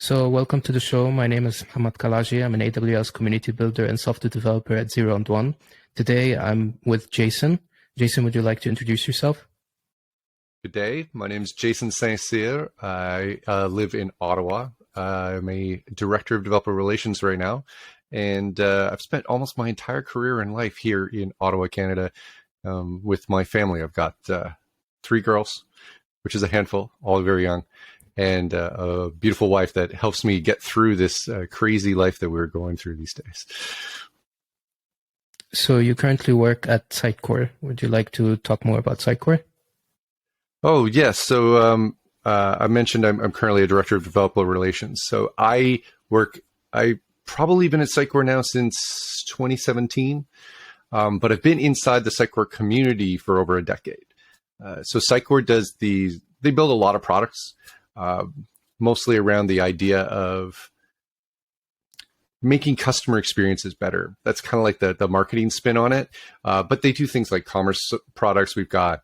So welcome to the show. My name is Hamad Kalaji. I'm an AWS community builder and software developer at 0 and 1. Today I'm with Jason. Jason, would you like to introduce yourself? Good day. My name is Jason St-Cyr. I live in Ottawa. I'm a director of developer relations right now. And I've spent almost my entire career and life here in Ottawa, Canada, with my family. I've got 3 girls, which is a handful, all very young, and a beautiful wife that helps me get through this crazy life that we're going through these days. So you currently work at Sitecore. Would you like to talk more about Sitecore? Oh, yes. So I mentioned I'm currently a director of developer relations. So I probably been at Sitecore now since 2017, but I've been inside the Sitecore community for over a decade. So Sitecore they build a lot of products, mostly around the idea of making customer experiences better. That's kind of like the marketing spin on it. But they do things like commerce products. We've got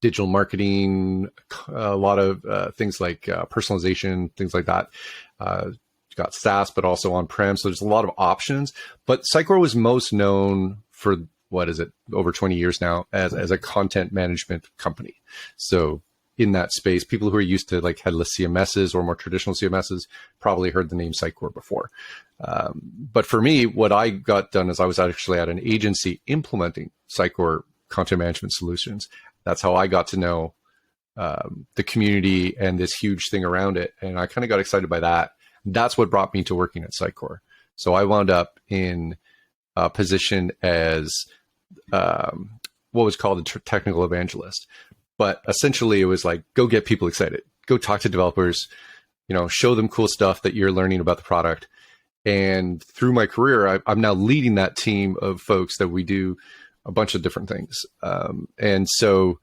digital marketing, a lot of things like personalization, things like that. You've got SaaS, but also on-prem. So there's a lot of options. But Sitecore was most known for, over 20 years now as a content management company. So in that space, people who are used to like headless CMSs or more traditional CMSs probably heard the name Sitecore before. But for me, what I got done is I was actually at an agency implementing Sitecore content management solutions. That's how I got to know the community and this huge thing around it. And I kind of got excited by that. That's what brought me to working at Sitecore. So I wound up in a position as what was called a technical evangelist. But essentially it was like, go get people excited, go talk to developers, show them cool stuff that you're learning about the product. And through my career, I'm now leading that team of folks that we do a bunch of different things. And so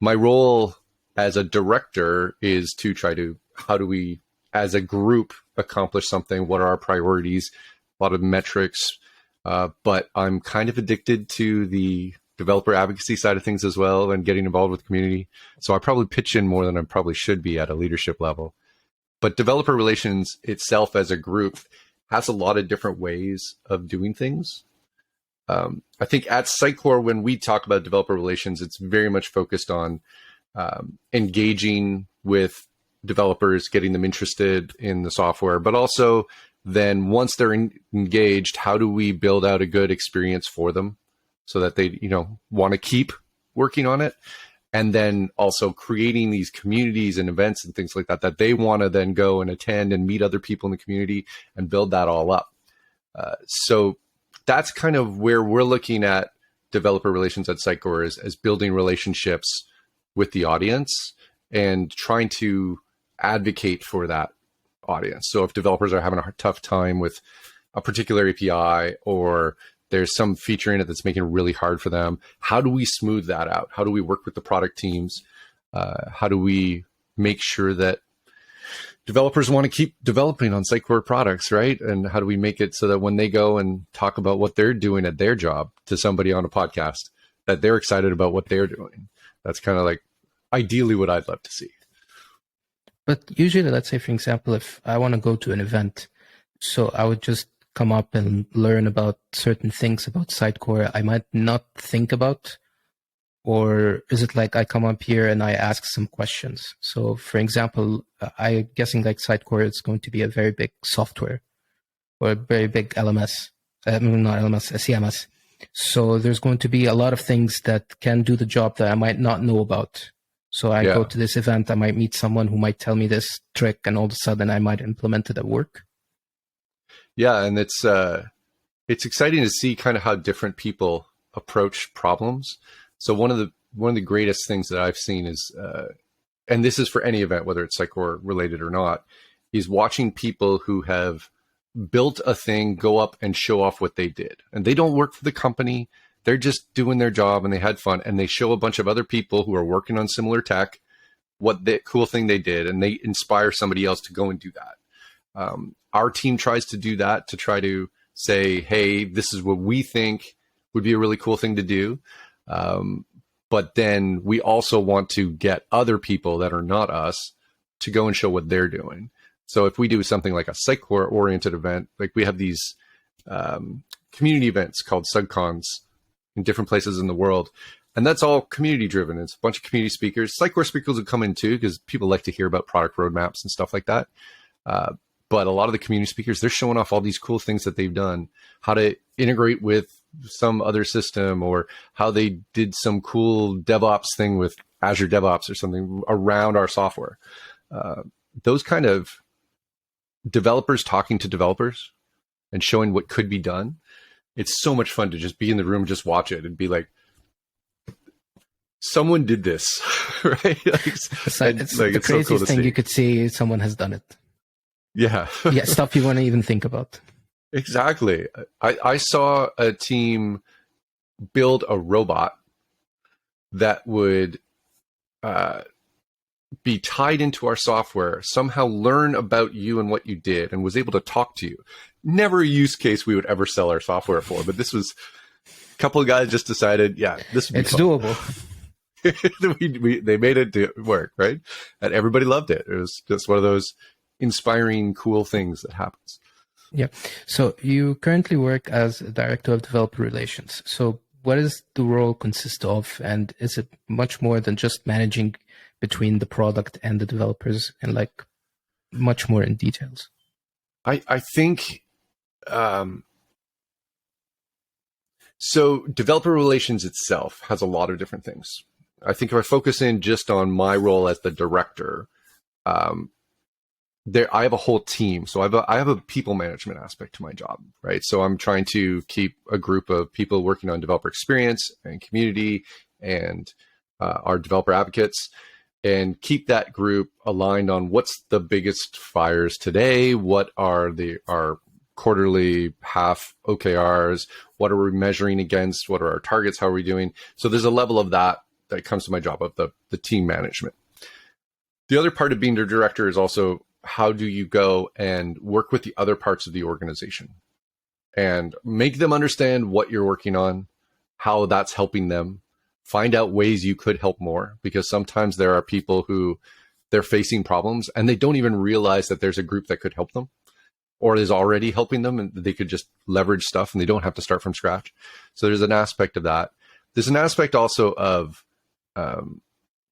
my role as a director is to try to, how do we, as a group, accomplish something? What are our priorities? A lot of metrics. But I'm kind of addicted to the developer advocacy side of things as well and getting involved with the community. So I probably pitch in more than I probably should be at a leadership level. But developer relations itself as a group has a lot of different ways of doing things. I think at Sitecore, when we talk about developer relations, it's very much focused on engaging with developers, getting them interested in the software, but also then once they're engaged, how do we build out a good experience for them so that they, want to keep working on it? And then also creating these communities and events and things like that, that they want to then go and attend and meet other people in the community and build that all up. So that's kind of where we're looking at developer relations at Sitecore as building relationships with the audience and trying to advocate for that audience. So if developers are having a tough time with a particular API or there's some feature in it that's making it really hard for them, how do we smooth that out? How do we work with the product teams? How do we make sure that developers want to keep developing on Sitecore products, right? And how do we make it so that when they go and talk about what they're doing at their job to somebody on a podcast, that they're excited about what they're doing? That's kind of like ideally what I'd love to see. But usually, let's say, for example, if I want to go to an event, so I would just come up and learn about certain things about Sitecore I might not think about. Or is it like I come up here and I ask some questions? So, for example, I'm guessing like Sitecore is going to be a very big software or a very big LMS, not LMS, a CMS. So there's going to be a lot of things that can do the job that I might not know about. So I go to this event, I might meet someone who might tell me this trick and all of a sudden I might implement it at work. Yeah, and it's exciting to see kind of how different people approach problems. So one of the greatest things that I've seen is, and this is for any event, whether it's Sitecore related or not, is watching people who have built a thing go up and show off what they did. And they don't work for the company. They're just doing their job and they had fun. And they show a bunch of other people who are working on similar tech what the cool thing they did. And they inspire somebody else to go and do that. Our team tries to do that to try to say, hey, this is what we think would be a really cool thing to do. But then we also want to get other people that are not us to go and show what they're doing. So if we do something like a Sitecore oriented event, like we have these community events called subcons in different places in the world. And that's all community driven. It's a bunch of community speakers. Sitecore speakers will come in too, because people like to hear about product roadmaps and stuff like that. But a lot of the community speakers, they're showing off all these cool things that they've done, how to integrate with some other system, or how they did some cool DevOps thing with Azure DevOps or something around our software. Those kind of developers talking to developers and showing what could be done. It's so much fun to just be in the room, just watch it and be like, someone did this, right? It's the craziest so cool thing you could see. Someone has done it. Yeah. Yeah, stuff you want to even think about. Exactly. I saw a team build a robot that would be tied into our software, somehow learn about you and what you did, and was able to talk to you. Never a use case we would ever sell our software for, but this was a couple of guys just decided, yeah, this would be fun. Doable. They made it work, right? And everybody loved it. It was just one of those inspiring, cool things that happens. Yeah. So you currently work as a director of developer relations. So what does the role consist of? And is it much more than just managing between the product and the developers, and like much more in details? I think, so developer relations itself has a lot of different things. I think if I focus in just on my role as the director, I have a whole team. So I have a people management aspect to my job, right? So I'm trying to keep a group of people working on developer experience and community and our developer advocates, and keep that group aligned on what's the biggest fires today, what are our quarterly half OKRs, what are we measuring against, what are our targets, how are we doing? So there's a level of that comes to my job of the team management. The other part of being the director is also, how do you go and work with the other parts of the organization and make them understand what you're working on, how that's helping them, find out ways you could help more, because sometimes there are people who they're facing problems and they don't even realize that there's a group that could help them or is already helping them, and they could just leverage stuff and they don't have to start from scratch. So there's an aspect of that. There's an aspect also of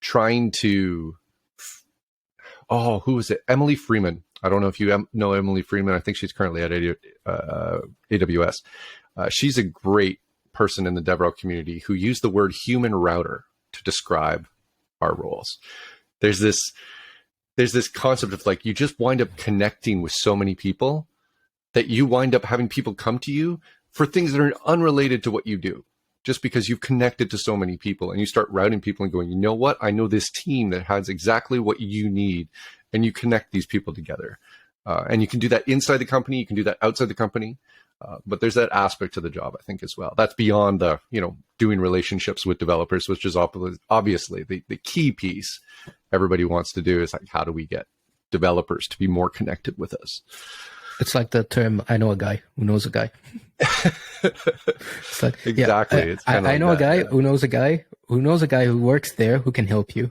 trying to, who is it? Emily Freeman. I don't know if you know Emily Freeman. I think she's currently at AWS. She's a great person in the DevRel community who used the word human router to describe our roles. There's this concept of like, you just wind up connecting with so many people that you wind up having people come to you for things that are unrelated to what you do, just because you've connected to so many people, and you start routing people and going, you know what? I know this team that has exactly what you need, and you connect these people together. And you can do that inside the company. You can do that outside the company. But there's that aspect to the job, I think, as well. That's beyond the, doing relationships with developers, which is obviously the key piece everybody wants to do, is like, how do we get developers to be more connected with us? It's like the term, I know a guy who knows a guy. It's like, exactly. Yeah, I know a guy who knows a guy who knows a guy who works there who can help you.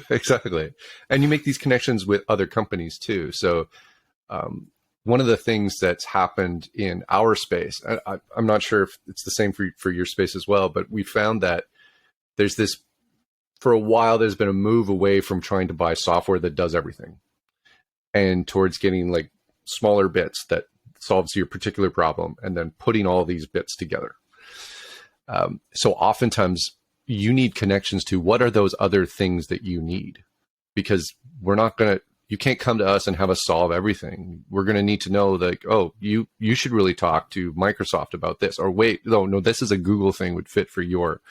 Exactly. And you make these connections with other companies too. So one of the things that's happened in our space, I'm not sure if it's the same for your space as well, but we found that there's this, for a while, there's been a move away from trying to buy software that does everything, and towards getting like smaller bits that solves your particular problem, and then putting all these bits together. So oftentimes you need connections to what are those other things that you need, because you can't come to us and have us solve everything. We're going to need to know, like, oh, you should really talk to Microsoft about this, or wait, no, this is a Google thing, would fit for your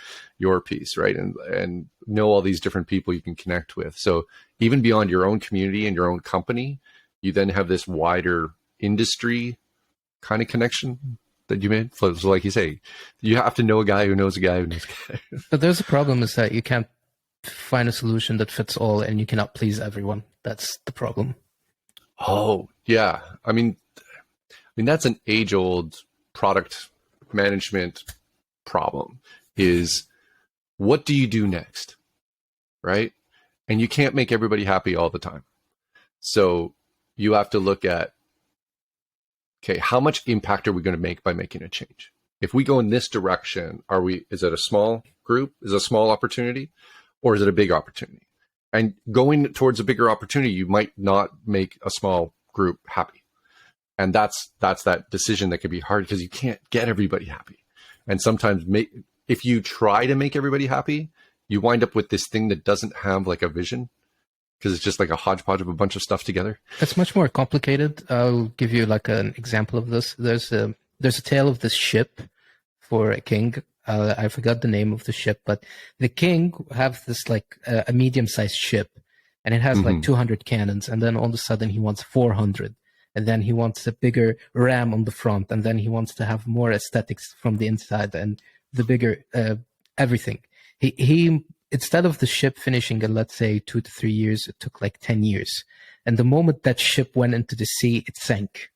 piece, right? And know all these different people you can connect with. So even beyond your own community and your own company, you then have this wider industry kind of connection that you made. So like you say, you have to know a guy who knows a guy who knows a guy. But there's a problem, is that you can't find a solution that fits all, and you cannot please everyone. That's the problem. Oh, yeah. I mean, that's an age-old product management problem, is what do you do next, right? And you can't make everybody happy all the time. So you have to look at, okay, how much impact are we going to make by making a change? If we go in this direction, is it a small group? Is it a small opportunity? Or is it a big opportunity? And going towards a bigger opportunity, you might not make a small group happy. And that's that decision that can be hard because you can't get everybody happy. And sometimes if you try to make everybody happy, you wind up with this thing that doesn't have like a vision because it's just like a hodgepodge of a bunch of stuff together. It's much more complicated. I'll give you like an example of this. There's a tale of this ship for a king. I forgot the name of the ship, but the king have this like a medium-sized ship, and it has like 200 cannons, and then all of a sudden he wants 400, and then he wants a bigger ram on the front, and then he wants to have more aesthetics from the inside and the bigger everything. He instead of the ship finishing in, let's say, 2 to 3 years, it took like 10 years. And the moment that ship went into the sea, it sank.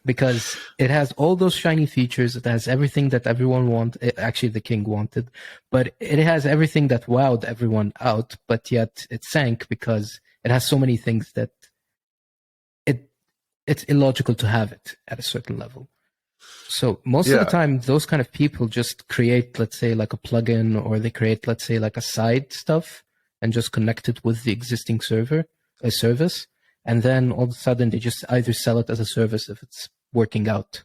Because it has all those shiny features. It has everything that everyone wanted. Actually, the king wanted. But it has everything that wowed everyone out. But yet it sank because it has so many things that it's illogical to have it at a certain level. So most of the time, those kind of people just create, let's say, like a plugin, or they create, let's say, like a side stuff and just connect it with the existing service. And then all of a sudden, they just either sell it as a service if it's working out.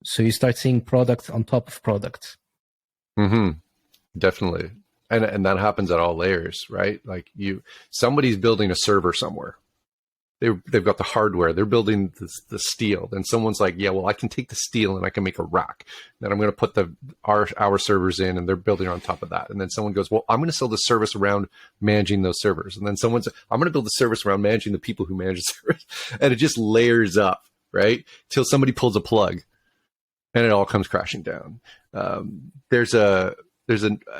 So you start seeing products on top of products. Definitely. And that happens at all layers, right? Like somebody's building a server somewhere. They've got the hardware. They're building the steel. Then someone's like, yeah, well, I can take the steel and I can make a rack. Then I'm going to put our servers in, and they're building on top of that. And then someone goes, well, I'm going to sell the service around managing those servers. And then someone's, I'm going to build the service around managing the people who manage the service. And it just layers up, right? Till somebody pulls a plug and it all comes crashing down. I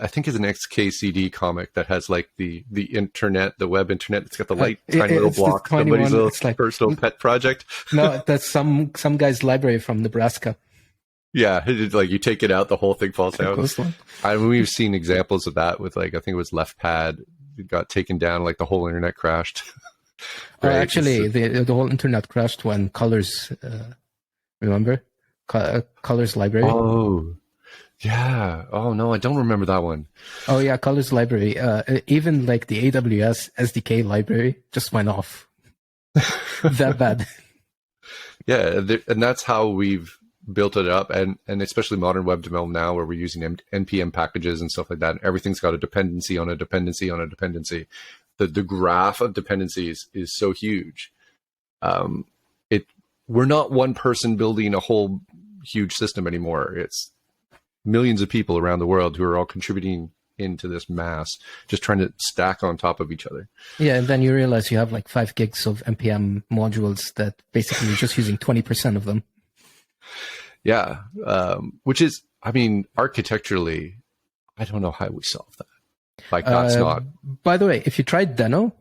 think it's an XKCD comic that has like the internet, the web internet. It's got the tiny little block, somebody's little like, personal pet project. No, that's some guy's library from Nebraska. Yeah, like you take it out, the whole thing falls down. We've seen examples of that with like, I think it was LeftPad. It got taken down, like the whole internet crashed. Right? Actually, the whole internet crashed when Colors, remember? Colors library. Oh. Yeah. Oh no, I don't remember that one. Oh yeah, Colors library. Even like the AWS SDK library just went off. That bad. Yeah, and that's how we've built it up, and especially modern web development now, where we're using npm packages and stuff like that. And everything's got a dependency on a dependency on a dependency. The graph of dependencies is so huge. We're not one person building a whole huge system anymore. It's millions of people around the world who are all contributing into this mass, just trying to stack on top of each other. Yeah, and then you realize you have like 5 gigs of NPM modules that basically you're just using 20% of them. Yeah, which is, I mean, architecturally, I don't know how we solve that. Like, that's not... By the way, if you tried Deno,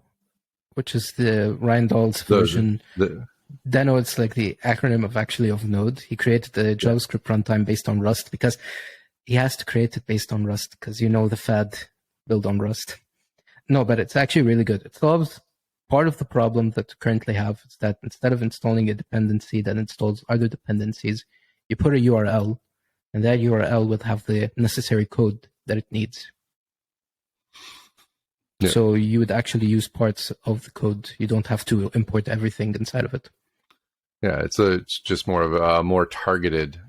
which is the Ryan Dahl's version... Deno, it's like the acronym of Node. He created the JavaScript runtime based on Rust because he has to create it based on Rust because the fad build on Rust. No, but it's actually really good. It solves part of the problem that we currently have. Is that instead of installing a dependency that installs other dependencies, you put a URL, and that URL will have the necessary code that it needs. Yeah. So you would actually use parts of the code. You don't have to import everything inside of it. Yeah, it's just more of a more targeted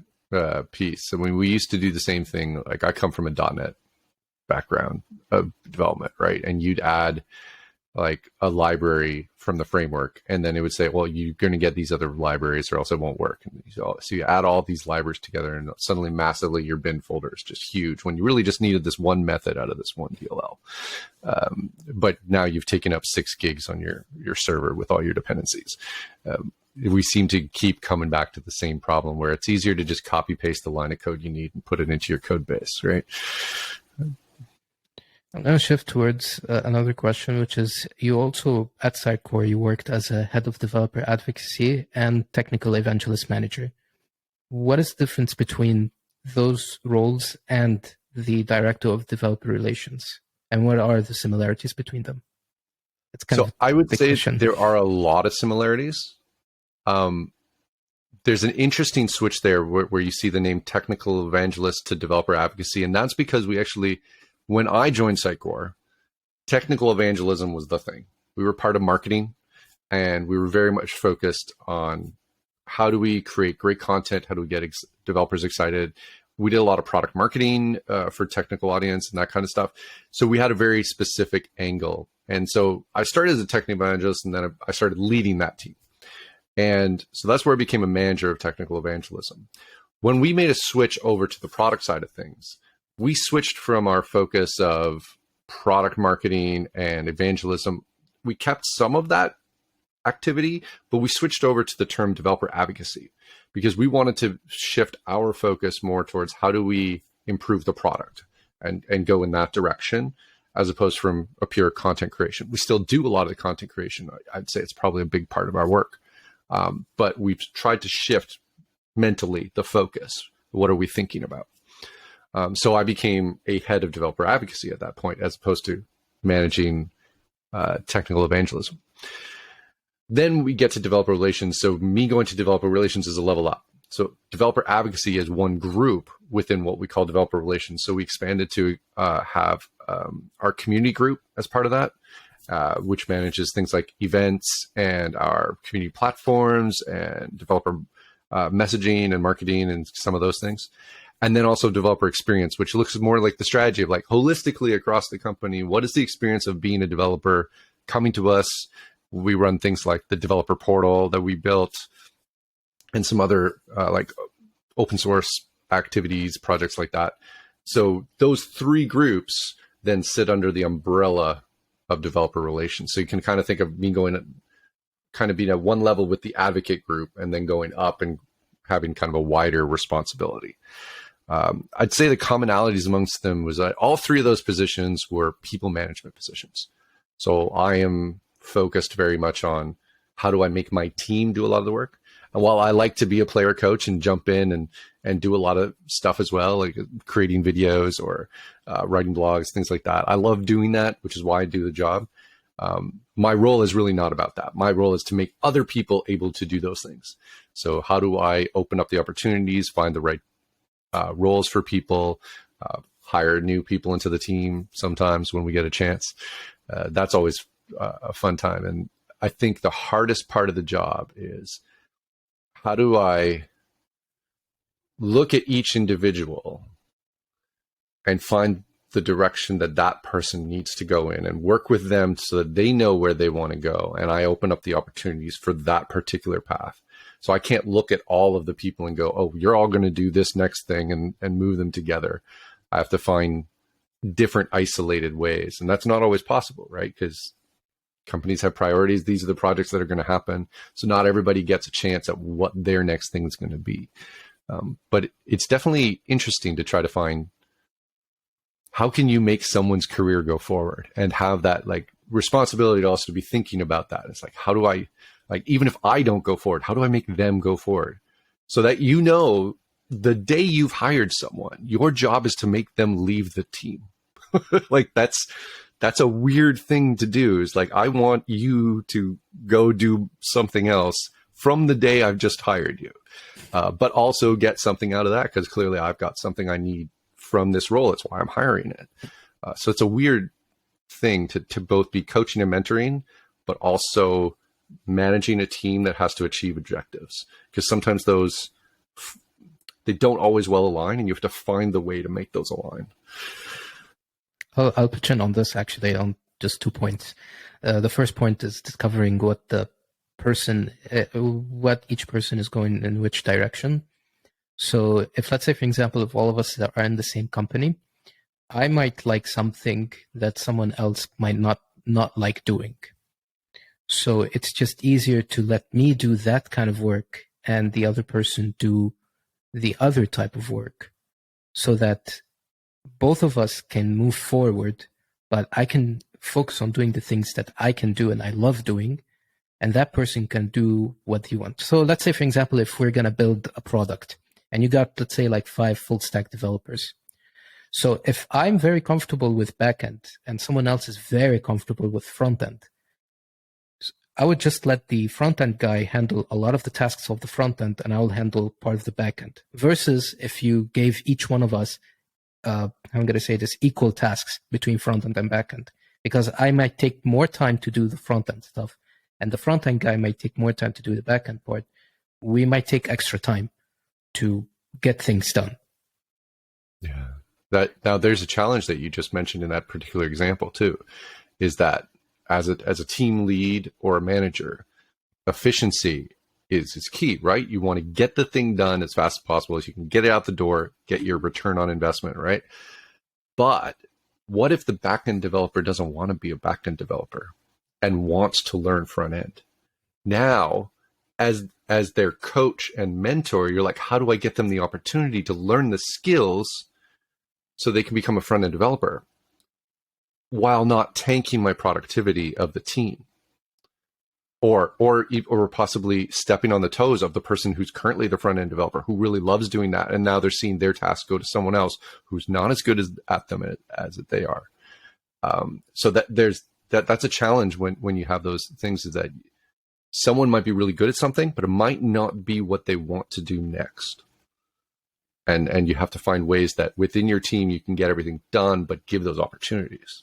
piece. I mean, we used to do the same thing. Like, I come from a .NET background of development, right? And you'd add like a library from the framework, and then it would say, well, you're going to get these other libraries or else it won't work. And so you add all these libraries together, and suddenly massively your bin folder is just huge when you really just needed this one method out of this one DLL. But now you've taken up 6 gigs on your server with all your dependencies. We seem to keep coming back to the same problem where it's easier to just copy paste the line of code you need and put it into your code base, right? I'm going to shift towards another question, which is, you also, at Sitecore, you worked as a head of developer advocacy and technical evangelist manager. What is the difference between those roles and the director of developer relations? And what are the similarities between them? It's kind of So I a would big say question. there are a lot of similarities. Um, there's an interesting switch there where you see the name technical evangelist to developer advocacy. And that's because we actually, when I joined Sitecore, technical evangelism was the thing. We were part of marketing, and we were very much focused on how do we create great content? How do we get developers excited? We did a lot of product marketing for technical audience and that kind of stuff. So we had a very specific angle. And so I started as a technical evangelist, and then I started leading that team. And so that's where I became a manager of technical evangelism. When we made a switch over to the product side of things, we switched from our focus of product marketing and evangelism. We kept some of that activity, but we switched over to the term developer advocacy because we wanted to shift our focus more towards how do we improve the product and go in that direction, as opposed from a pure content creation. We still do a lot of the content creation. I'd say it's probably a big part of our work. But we've tried to shift mentally the focus. What are we thinking about? So I became a head of developer advocacy at that point, as opposed to managing technical evangelism. Then we get to developer relations. So me going to developer relations is a level up. So developer advocacy is one group within what we call developer relations. So we expanded to have our community group as part of that, which manages things like events and our community platforms and developer messaging and marketing and some of those things. And then also developer experience, which looks more like the strategy of like holistically across the company. What is the experience of being a developer coming to us? We run things like the developer portal that we built and some other like open source activities, projects like that. So those three groups then sit under the umbrella of developer relations. So you can kind of think of me going kind of being at one level with the advocate group and then going up and having kind of a wider responsibility. I'd say the commonalities amongst them was that all three of those positions were people management positions. So I am focused very much on how do I make my team do a lot of the work. And while I like to be a player coach and jump in and do a lot of stuff as well, like creating videos or writing blogs, things like that, I love doing that, which is why I do the job. My role is really not about that. My role is to make other people able to do those things. So how do I open up the opportunities, find the right roles for people, hire new people into the team sometimes when we get a chance. That's always a fun time. And I think the hardest part of the job is how do I look at each individual and find the direction that that person needs to go in and work with them so that they know where they want to go. And I open up the opportunities for that particular path. So I can't look at all of the people and go, oh, you're all going to do this next thing and move them together. I have to find different isolated ways. And that's not always possible, right? Because companies have priorities. These are the projects that are going to happen. So not everybody gets a chance at what their next thing is going to be. But it's definitely interesting to try to find how can you make someone's career go forward and have that like responsibility to also be thinking about that. It's like, how do I, like, even if I don't go forward, how do I make them go forward? So that, you know, the day you've hired someone, your job is to make them leave the team. Like that's a weird thing to do. Is like, I want you to go do something else from the day I've just hired you, but also get something out of that because clearly I've got something I need from this role. It's why I'm hiring it. So it's a weird thing to both be coaching and mentoring, but also managing a team that has to achieve objectives, because sometimes those, they don't always well align, and you have to find the way to make those align. I'll pitch in on this actually on just 2 points. The first point is discovering what the person, what each person is going in which direction. So if, let's say, for example, if all of us are in the same company, I might like something that someone else might not like doing. So it's just easier to let me do that kind of work and the other person do the other type of work, so that both of us can move forward, but I can focus on doing the things that I can do and I love doing, and that person can do what he wants. So let's say, for example, if we're going to build a product and you got, let's say, like 5 full stack developers. So if I'm very comfortable with backend and someone else is very comfortable with front end, I would just let the front end guy handle a lot of the tasks of the front end, and I'll handle part of the back end. Versus if you gave each one of us, I'm going to say this, equal tasks between front end and back end, because I might take more time to do the front end stuff, and the front end guy might take more time to do the back end part. We might take extra time to get things done. Yeah. Now there's a challenge that you just mentioned in that particular example too, is that as a team lead or a manager, efficiency is key, right? You want to get the thing done as fast as possible as you can, get it out the door, get your return on investment, right? But what if the backend developer doesn't want to be a backend developer and wants to learn front end? Now, as their coach and mentor, you're like, how do I get them the opportunity to learn the skills so they can become a front end developer while not tanking my productivity of the team, or possibly stepping on the toes of the person who's currently the front end developer who really loves doing that, and now they're seeing their task go to someone else who's not as good at them as they are. So that's a challenge when you have those things, is that someone might be really good at something, but it might not be what they want to do next. And you have to find ways that within your team you can get everything done, but give those opportunities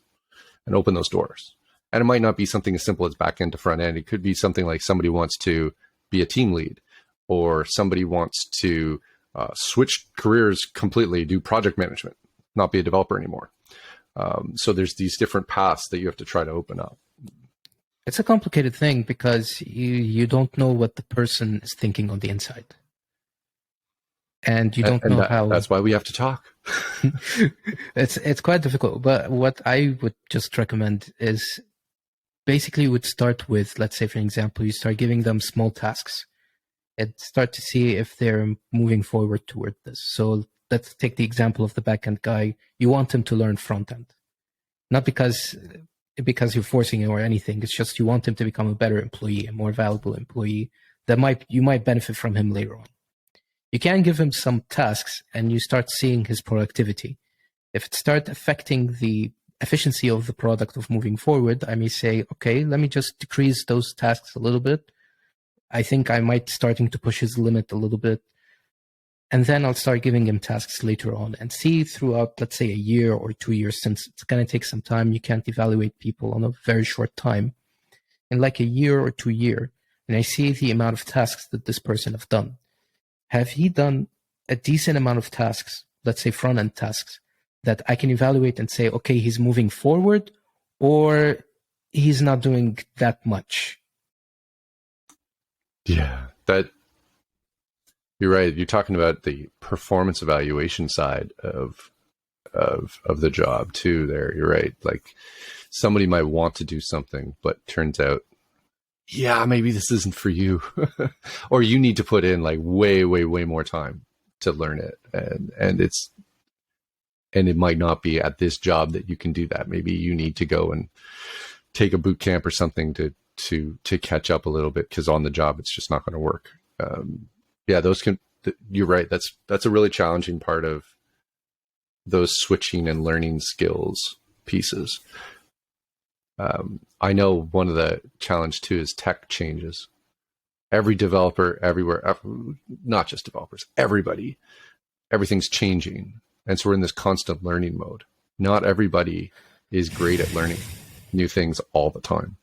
and open those doors. And it might not be something as simple as back end to front end. It could be something like somebody wants to be a team lead, or somebody wants to switch careers completely, do project management, not be a developer anymore. So there's these different paths that you have to try to open up. It's a complicated thing because you don't know what the person is thinking on the inside. And you don't know how. That's why we have to talk. It's quite difficult. But what I would just recommend is basically would start with, let's say, for example, you start giving them small tasks and start to see if they're moving forward toward this. So let's take the example of the backend guy. You want him to learn front end, not because you're forcing him or anything. It's just you want him to become a better employee, a more valuable employee that you might benefit from him later on. You can give him some tasks and you start seeing his productivity. If it starts affecting the efficiency of the product of moving forward, I may say, okay, let me just decrease those tasks a little bit. I think I might starting to push his limit a little bit. And then I'll start giving him tasks later on and see throughout, let's say, a year or 2 years, since it's going to take some time. You can't evaluate people on a very short time. In like a year or 2 years, and I see the amount of tasks that this person have done. Have he done a decent amount of tasks, let's say front-end tasks, that I can evaluate and say, okay, he's moving forward, or he's not doing that much? Yeah, you're right. You're talking about the performance evaluation side of the job too there. You're right. Like, somebody might want to do something, but turns out, yeah, maybe this isn't for you. Or you need to put in like way more time to learn it. And it might not be at this job that you can do that. Maybe you need to go and take a boot camp or something to catch up a little bit, because on the job it's just not going to work. Yeah, you're right. That's a really challenging part of those switching and learning skills pieces. I know one of the challenge too is tech changes. Every developer everywhere, not just developers, everything's changing. And so we're in this constant learning mode. Not everybody is great at learning new things all the time.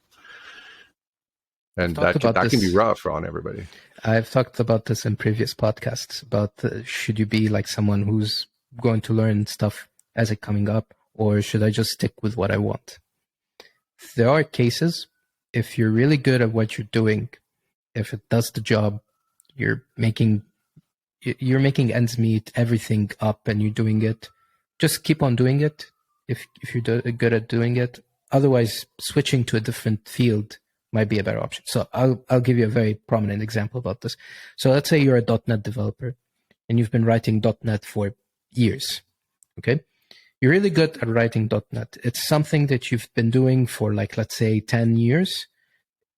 And that can be rough on everybody. I've talked about this in previous podcasts about should you be like someone who's going to learn stuff as it coming up, or should I just stick with what I want? There are cases, if you're really good at what you're doing, if it does the job, you're making ends meet, everything up, and you're doing it, just keep on doing it if you're good at doing it. Otherwise, switching to a different field might be a better option. So I'll give you a very prominent example about this. So let's say you're a .NET developer and you've been writing .NET for years, okay? You're really good at writing .NET. It's something that you've been doing for like, let's say 10 years.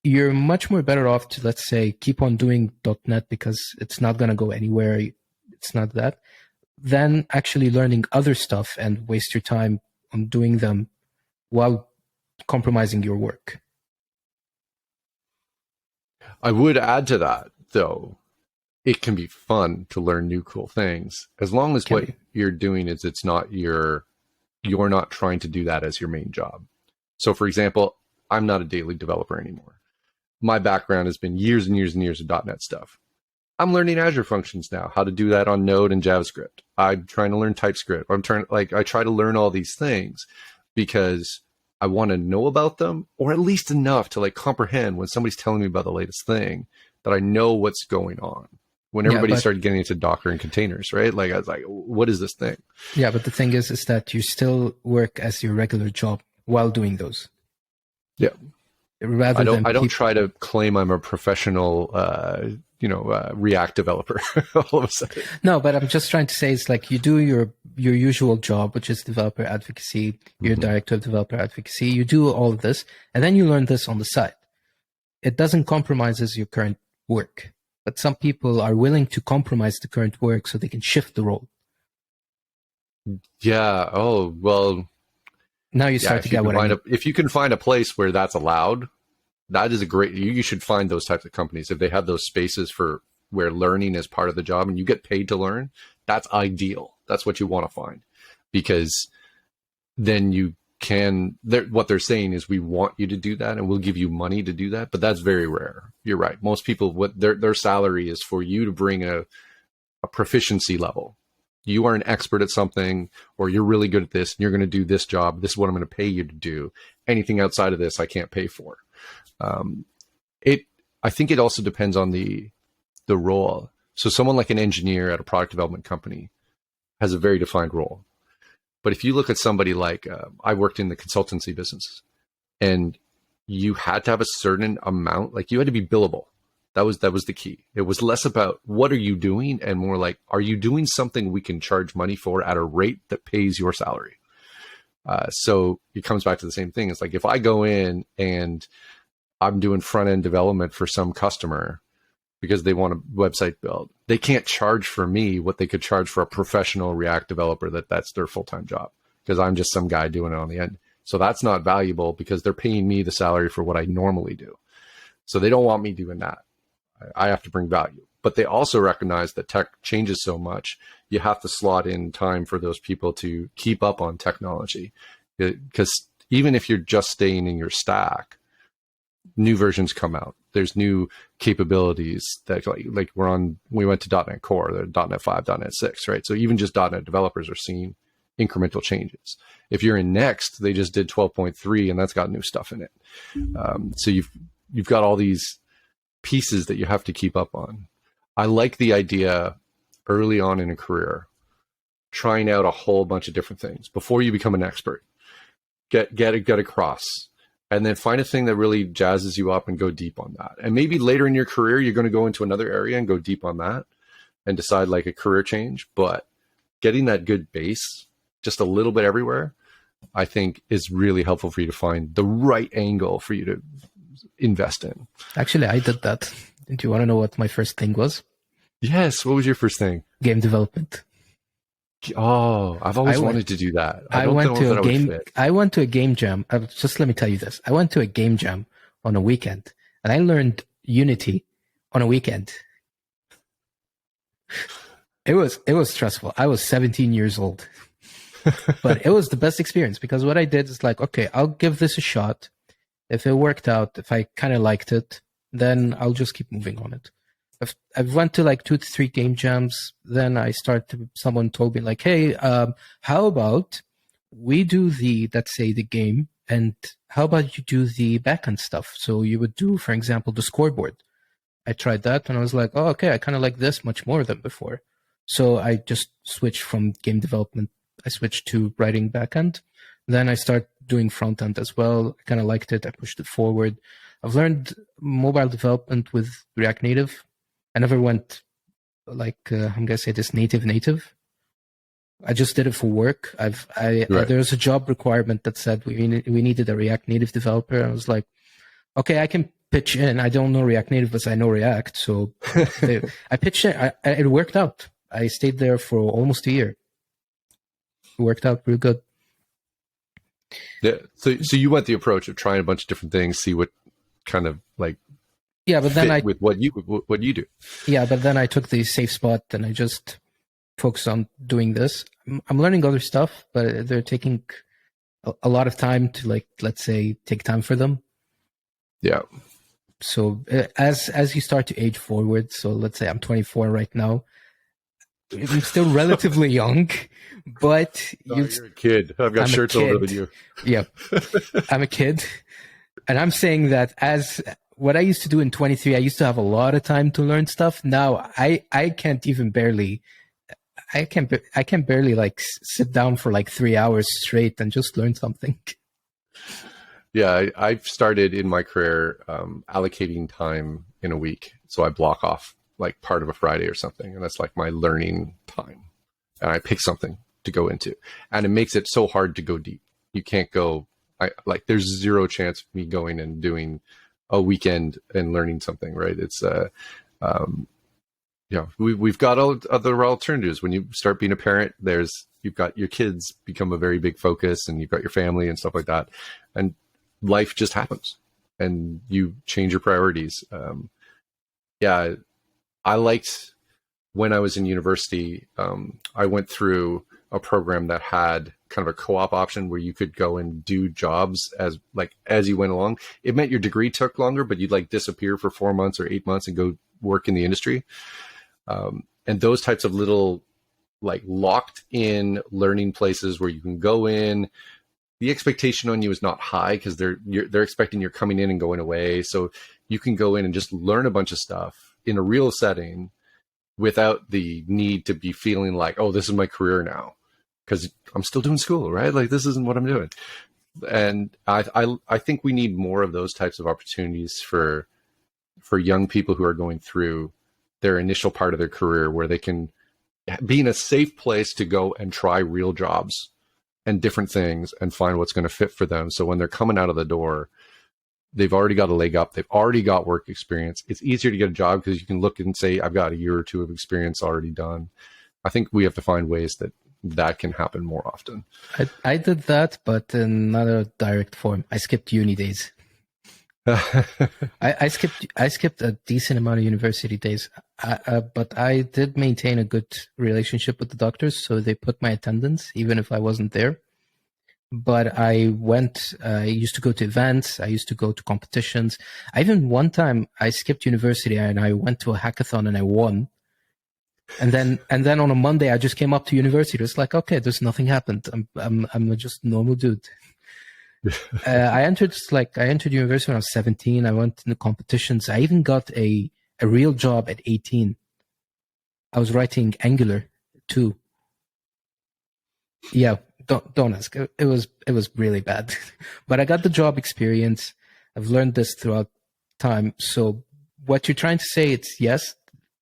You're much more better off to, let's say, keep on doing .NET because it's not going to go anywhere. It's not that. Than actually learning other stuff and waste your time on doing them while compromising your work. I would add to that, though, it can be fun to learn new cool things as long as what you're doing is it's not you're not trying to do that as your main job. So, for example, I'm not a daily developer anymore. My background has been years and years and years of .NET stuff. I'm learning Azure functions now, how to do that on Node and JavaScript. I'm trying to learn TypeScript. I try to learn all these things because I want to know about them, or at least enough to like comprehend when somebody's telling me about the latest thing that I know what's going on. When everybody started getting into Docker and containers, right? Like I was like, what is this thing? Yeah, but the thing is that you still work as your regular job while doing those. Yeah. I don't try to claim I'm a professional, React developer all of a sudden. No, but I'm just trying to say it's like you do your usual job, which is developer advocacy. You're director of developer advocacy. You do all of this, and then you learn this on the side. It doesn't compromise your current work, but some people are willing to compromise the current work so they can shift the role. Yeah. Oh, well. Now you start to get what I mean. If you can find a place where that's allowed, that is a great, you should find those types of companies. If they have those spaces for where learning is part of the job and you get paid to learn, that's ideal. That's what you want to find, because then you can, what they're saying is we want you to do that and we'll give you money to do that. But that's very rare. You're right. Most people, what their salary is for you to bring a proficiency level. You are an expert at something, or you're really good at this, and you're going to do this job. This is what I'm going to pay you to do. Anything outside of this, I can't pay for. I think it also depends on the role. So someone like an engineer at a product development company has a very defined role. But if you look at somebody like, I worked in the consultancy business, and you had to have a certain amount, like you had to be billable. That was the key. It was less about what are you doing and more like, are you doing something we can charge money for at a rate that pays your salary? So it comes back to the same thing. It's like, if I go in and I'm doing front end development for some customer because they want a website built, they can't charge for me what they could charge for a professional React developer that's their full-time job, because I'm just some guy doing it on the end. So that's not valuable because they're paying me the salary for what I normally do. So they don't want me doing that. I have to bring value. But they also recognize that tech changes so much, you have to slot in time for those people to keep up on technology. Because even if you're just staying in your stack, new versions come out. There's new capabilities that like we went to .NET Core, the .NET 5, .NET 6, right? So even just .NET developers are seeing incremental changes. If you're in Next, they just did 12.3 and that's got new stuff in it. So you've got all these pieces that you have to keep up on. I like the idea early on in a career, trying out a whole bunch of different things before you become an expert. Get across, and then find a thing that really jazzes you up and go deep on that. And maybe later in your career, you're going to go into another area and go deep on that and decide like a career change. But getting that good base, just a little bit everywhere, I think is really helpful for you to find the right angle for you to invest in. Actually, I did that. Do you want to know what my first thing was? Yes. What was your first thing? Game development. Oh, I've always wanted to do that. I went to a game jam. Just let me tell you this. I went to a game jam on a weekend, and I learned Unity on a weekend. It was stressful. I was 17 years old, but it was the best experience, because what I did is like, okay, I'll give this a shot. If it worked out, if I kind of liked it, then I'll just keep moving on it. I've went to like 2 to 3 game jams. Then someone told me like, hey, how about we do let's say the game, and how about you do the backend stuff? So you would do, for example, the scoreboard. I tried that and I was like, oh, okay, I kind of like this much more than before. So I just switched from game development. I switched to writing backend. Then I started doing front end as well. I kind of liked it. I pushed it forward. I've learned mobile development with React Native. I never went like, I'm going to say this native. I just did it for work. There was a job requirement that said we needed a React Native developer. I was like, okay, I can pitch in. I don't know React Native, but I know React. So I pitched in. It worked out. I stayed there for almost a year. It worked out pretty good. Yeah. So you went the approach of trying a bunch of different things, see what kind of like Yeah, but then fit with what you do. I took the safe spot and I just focused on doing this. I'm learning other stuff, but they're taking a lot of time to, like, let's say, take time for them. Yeah. So as you start to age forward, so let's say I'm 24 right now. I'm still relatively young, but You're a kid. I've got shirts older than you. Yeah, I'm a kid. And I'm saying that as what I used to do in 23, I used to have a lot of time to learn stuff. Now I can't even barely, I can barely like sit down for like 3 hours straight and just learn something. Yeah, I've started in my career allocating time in a week. So I block off like part of a Friday or something. And that's like my learning time. And I pick something to go into. And it makes it so hard to go deep. You can't go, there's zero chance of me going and doing a weekend and learning something, right? It's, we've got other alternatives. When you start being a parent, you've got your kids become a very big focus, and you've got your family and stuff like that. And life just happens and you change your priorities. I liked when I was in university, I went through a program that had kind of a co-op option where you could go and do jobs as you went along. It meant your degree took longer, but you'd like disappear for 4 months or 8 months and go work in the industry. And those types of little like locked in learning places where you can go in. The expectation on you is not high because they're expecting you're coming in and going away. So you can go in and just learn a bunch of stuff in a real setting without the need to be feeling like, oh, this is my career now, because I'm still doing school, right? Like, this isn't what I'm doing. And I think we need more of those types of opportunities for young people who are going through their initial part of their career, where they can be in a safe place to go and try real jobs and different things and find what's going to fit for them. So when they're coming out of the door, they've already got a leg up. They've already got work experience. It's easier to get a job because you can look and say, I've got a year or two of experience already done. I think we have to find ways that can happen more often. I did that, but in not a direct form. I skipped uni days. I skipped a decent amount of university days, but I did maintain a good relationship with the doctors, so they put my attendance even if I wasn't there. But I used to go to events, I used to go to competitions. One time I skipped university and I went to a hackathon and I won. And then on a Monday I just came up to university. It's like, okay, there's nothing happened. I'm just a normal dude. I entered university when I was 17. I went into competitions. I even got a real job at 18. I was writing Angular too. Yeah, don't ask. It was really bad, but I got the job experience. I've learned this throughout time. So what you're trying to say, it's yes,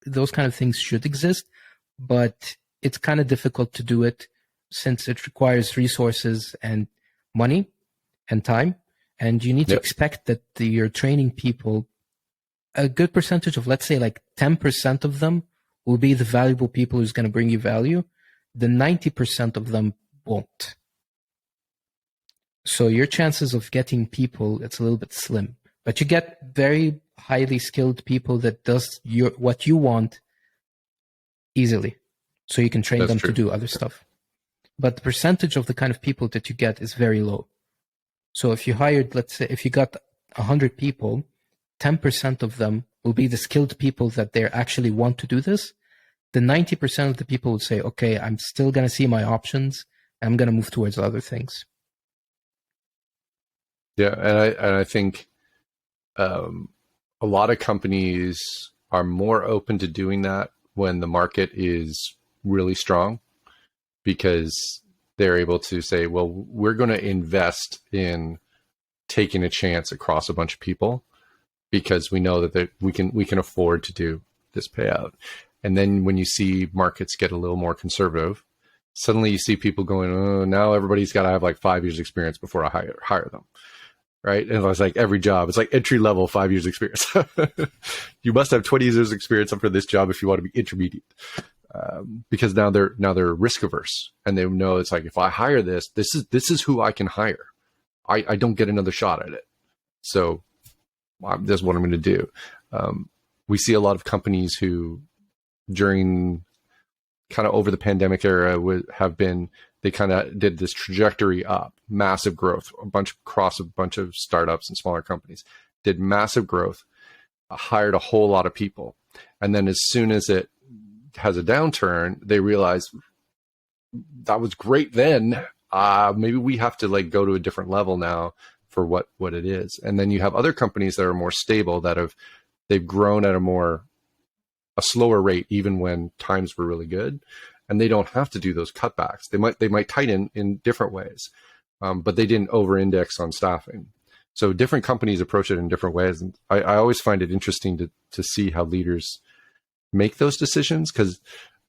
those kind of things should exist, but it's kind of difficult to do it since it requires resources and money and time, and you need to expect that you're training people. A good percentage of, let's say, like 10% of them will be the valuable people who's going to bring you value. The 90% of them won't. So your chances of getting people, it's a little bit slim, but you get very highly skilled people that does what you want easily. So you can train them to do other stuff. But the percentage of the kind of people that you get is very low. So if you hired, let's say, if you got 100 people, 10% of them will be the skilled people that they actually want to do this. The 90% of the people would say, okay, I'm still going to see my options. I'm going to move towards other things. Yeah, and I think a lot of companies are more open to doing that when the market is really strong, because they're able to say, well, we're going to invest in taking a chance across a bunch of people because we know that we can afford to do this payout. And then when you see markets get a little more conservative, suddenly you see people going, oh, now everybody's got to have like 5 years experience before I hire them. Right. And it's like every job, it's like entry level, 5 years experience. You must have 20 years experience up for this job if you want to be intermediate. Because now they're risk averse, and they know it's like, if I hire this is who I can hire. I don't get another shot at it. So this is what I'm going to do. We see a lot of companies who, during kind of over the pandemic era, they kind of did this trajectory up, massive growth, across a bunch of startups and smaller companies, did massive growth, hired a whole lot of people. And then as soon as it has a downturn, they realize that was great then. Maybe we have to like go to a different level now for what it is. And then you have other companies that are more stable, they've grown at a slower rate, even when times were really good, and they don't have to do those cutbacks. They might tighten in different ways, but they didn't over-index on staffing. So different companies approach it in different ways, and I always find it interesting to see how leaders make those decisions, because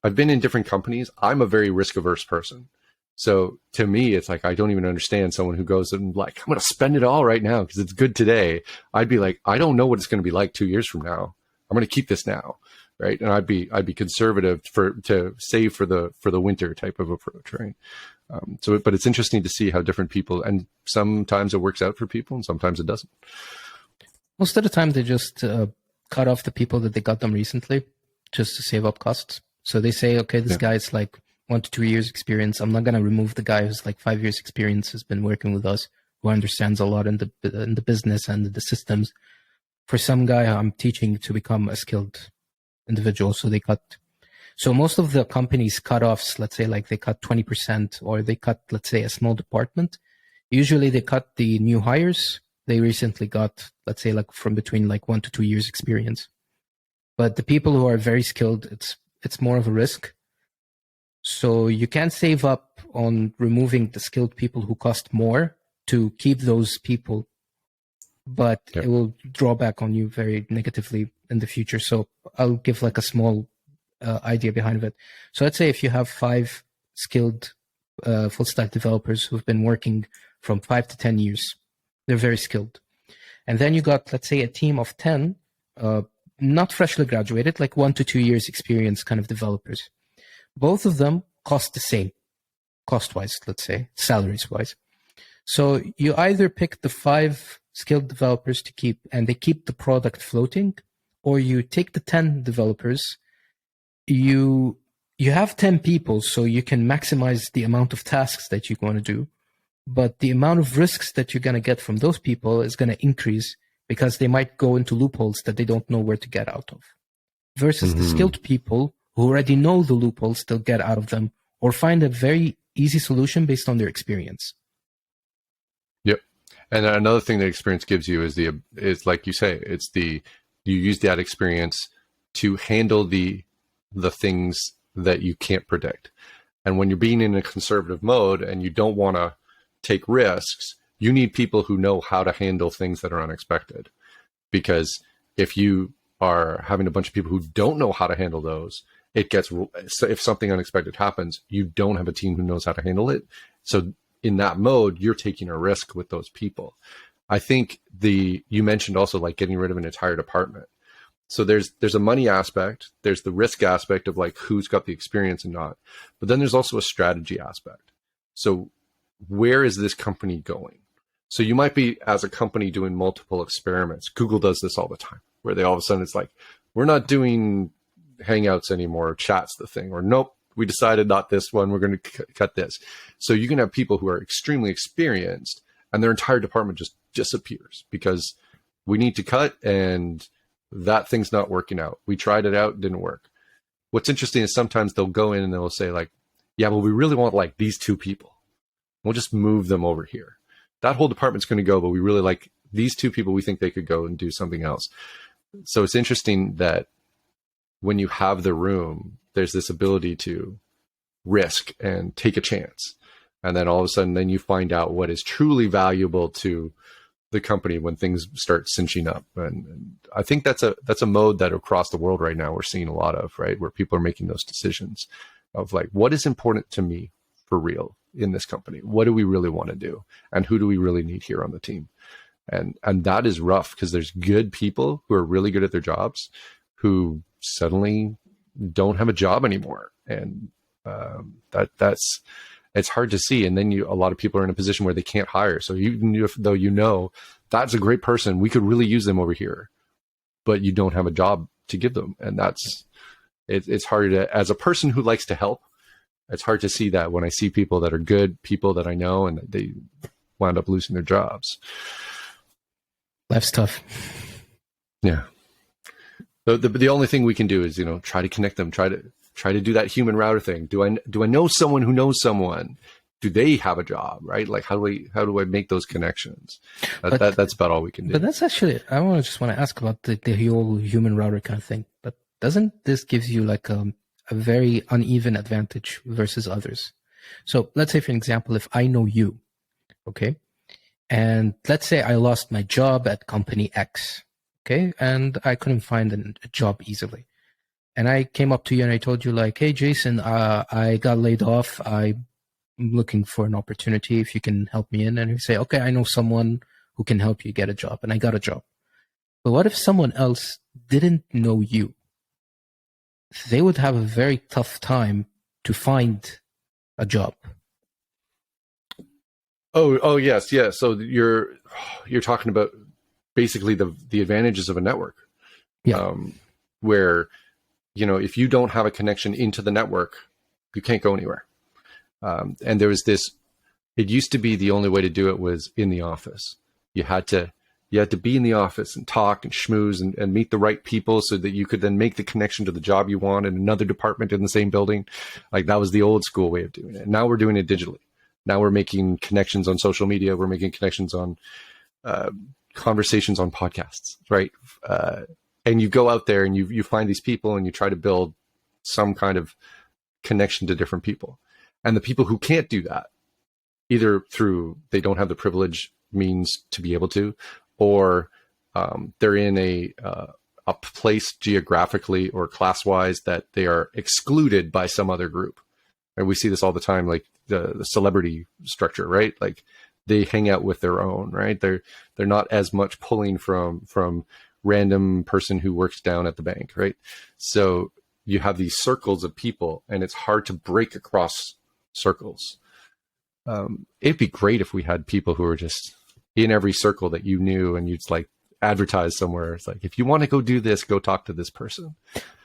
I've been in different companies. I'm a very risk-averse person. So to me, it's like, I don't even understand someone who goes and like, I'm going to spend it all right now because it's good today. I'd be like, I don't know what it's going to be like 2 years from now. I'm going to keep this now. Right. And I'd be conservative to save for the winter type of approach. Right. But it's interesting to see how different people, and sometimes it works out for people and sometimes it doesn't. Most of the time they just cut off the people that they got them recently just to save up costs. So they say, okay, this guy's like 1 to 2 years experience. I'm not going to remove the guy who's like 5 years experience, has been working with us, who understands a lot in the business and the systems. For some guy, I'm teaching to become a skilled individual. So they cut. So most of the companies cut-offs, let's say like they cut 20%, or they cut, let's say, a small department. Usually they cut the new hires. They recently got, let's say, like from between like 1 to 2 years experience. But the people who are very skilled, it's more of a risk. So you can save up on removing the skilled people who cost more to keep those people, but it will draw back on you very negatively in the future. So I'll give like a small idea behind it. So let's say if you have 5 skilled full stack developers who've been working from 5 to 10 years, they're very skilled. And then you got, let's say, a team of 10, not freshly graduated, like 1 to 2 years experience kind of developers. Both of them cost the same, cost-wise, let's say, salaries-wise. So you either pick the 5 skilled developers to keep, and they keep the product floating, or you take the 10 developers. You have 10 people, so you can maximize the amount of tasks that you're going to do, but the amount of risks that you're going to get from those people is going to increase because they might go into loopholes that they don't know where to get out of. Versus the skilled people who already know the loopholes, they'll get out of them or find a very easy solution based on their experience. Yep. And another thing that experience gives you is like you say, you use that experience to handle the things that you can't predict. And when you're being in a conservative mode and you don't want to take risks, you need people who know how to handle things that are unexpected. Because if you are having a bunch of people who don't know how to handle those, if something unexpected happens, you don't have a team who knows how to handle it. So in that mode, you're taking a risk with those people. I think you mentioned also like getting rid of an entire department. So there's a money aspect, there's the risk aspect of like who's got the experience and not, but then there's also a strategy aspect. So where is this company going? So you might be, as a company, doing multiple experiments. Google does this all the time, where they all of a sudden it's like, we're not doing Hangouts anymore, chat's the thing, or nope, we decided not this one, we're going to cut this. So you can have people who are extremely experienced and their entire department just disappears because we need to cut and that thing's not working out. We tried it out, didn't work. What's interesting is sometimes they'll go in and they'll say like, yeah, well, we really want like these 2 people. We'll just move them over here. That whole department's going to go, but we really like these 2 people. We think they could go and do something else. So it's interesting that when you have the room, there's this ability to risk and take a chance. And then all of a sudden, then you find out what is truly valuable to the company when things start cinching up. And I think that's a mode that across the world right now we're seeing a lot of, right? Where people are making those decisions of like, what is important to me for real in this company? What do we really want to do? And who do we really need here on the team? And that is rough because there's good people who are really good at their jobs who suddenly don't have a job anymore. And it's hard to see. And then a lot of people are in a position where they can't hire. So even though that's a great person, we could really use them over here. but you don't have a job to give them. And it's hard to, as a person who likes to help, it's hard to see that when I see people that are good, people that I know, and they wound up losing their jobs. Life's tough. Yeah. The only thing we can do is, try to connect them, try to do that human router thing. Do I know someone who knows someone? Do they have a job, right? Like, how do I make those connections? That's about all we can do. But that's actually, I just want to ask about the whole human router kind of thing. But doesn't this gives you like a very uneven advantage versus others? So let's say, for example, if I know you, okay, and let's say I lost my job at company X, okay, and I couldn't find a job easily. And I came up to you and I told you like, hey, Jason, I got laid off. I'm looking for an opportunity if you can help me in. And you say, okay, I know someone who can help you get a job. And I got a job. But what if someone else didn't know you? They would have a very tough time to find a job. Oh, yes. So you're talking about basically the advantages of a network. Yeah. Where, if you don't have a connection into the network, you can't go anywhere. And there was this, it used to be the only way to do it was in the office. You had to be in the office and talk and schmooze and meet the right people so that you could then make the connection to the job you want in another department in the same building. Like, that was the old school way of doing it. Now we're doing it digitally. Now we're making connections on social media. We're making connections on conversations on podcasts, right? And you go out there and you find these people and you try to build some kind of connection to different people. And the people who can't do that, either through they don't have the privilege means to be able to, or they're in a place geographically or class-wise that they are excluded by some other group. And we see this all the time, like the celebrity structure, right? Like, they hang out with their own, right? They're not as much pulling from random person who works down at the bank, right? So you have these circles of people, and it's hard to break across circles. It'd be great if we had people who were just in every circle that you knew, and you'd like advertise somewhere. It's like, if you want to go do this, go talk to this person.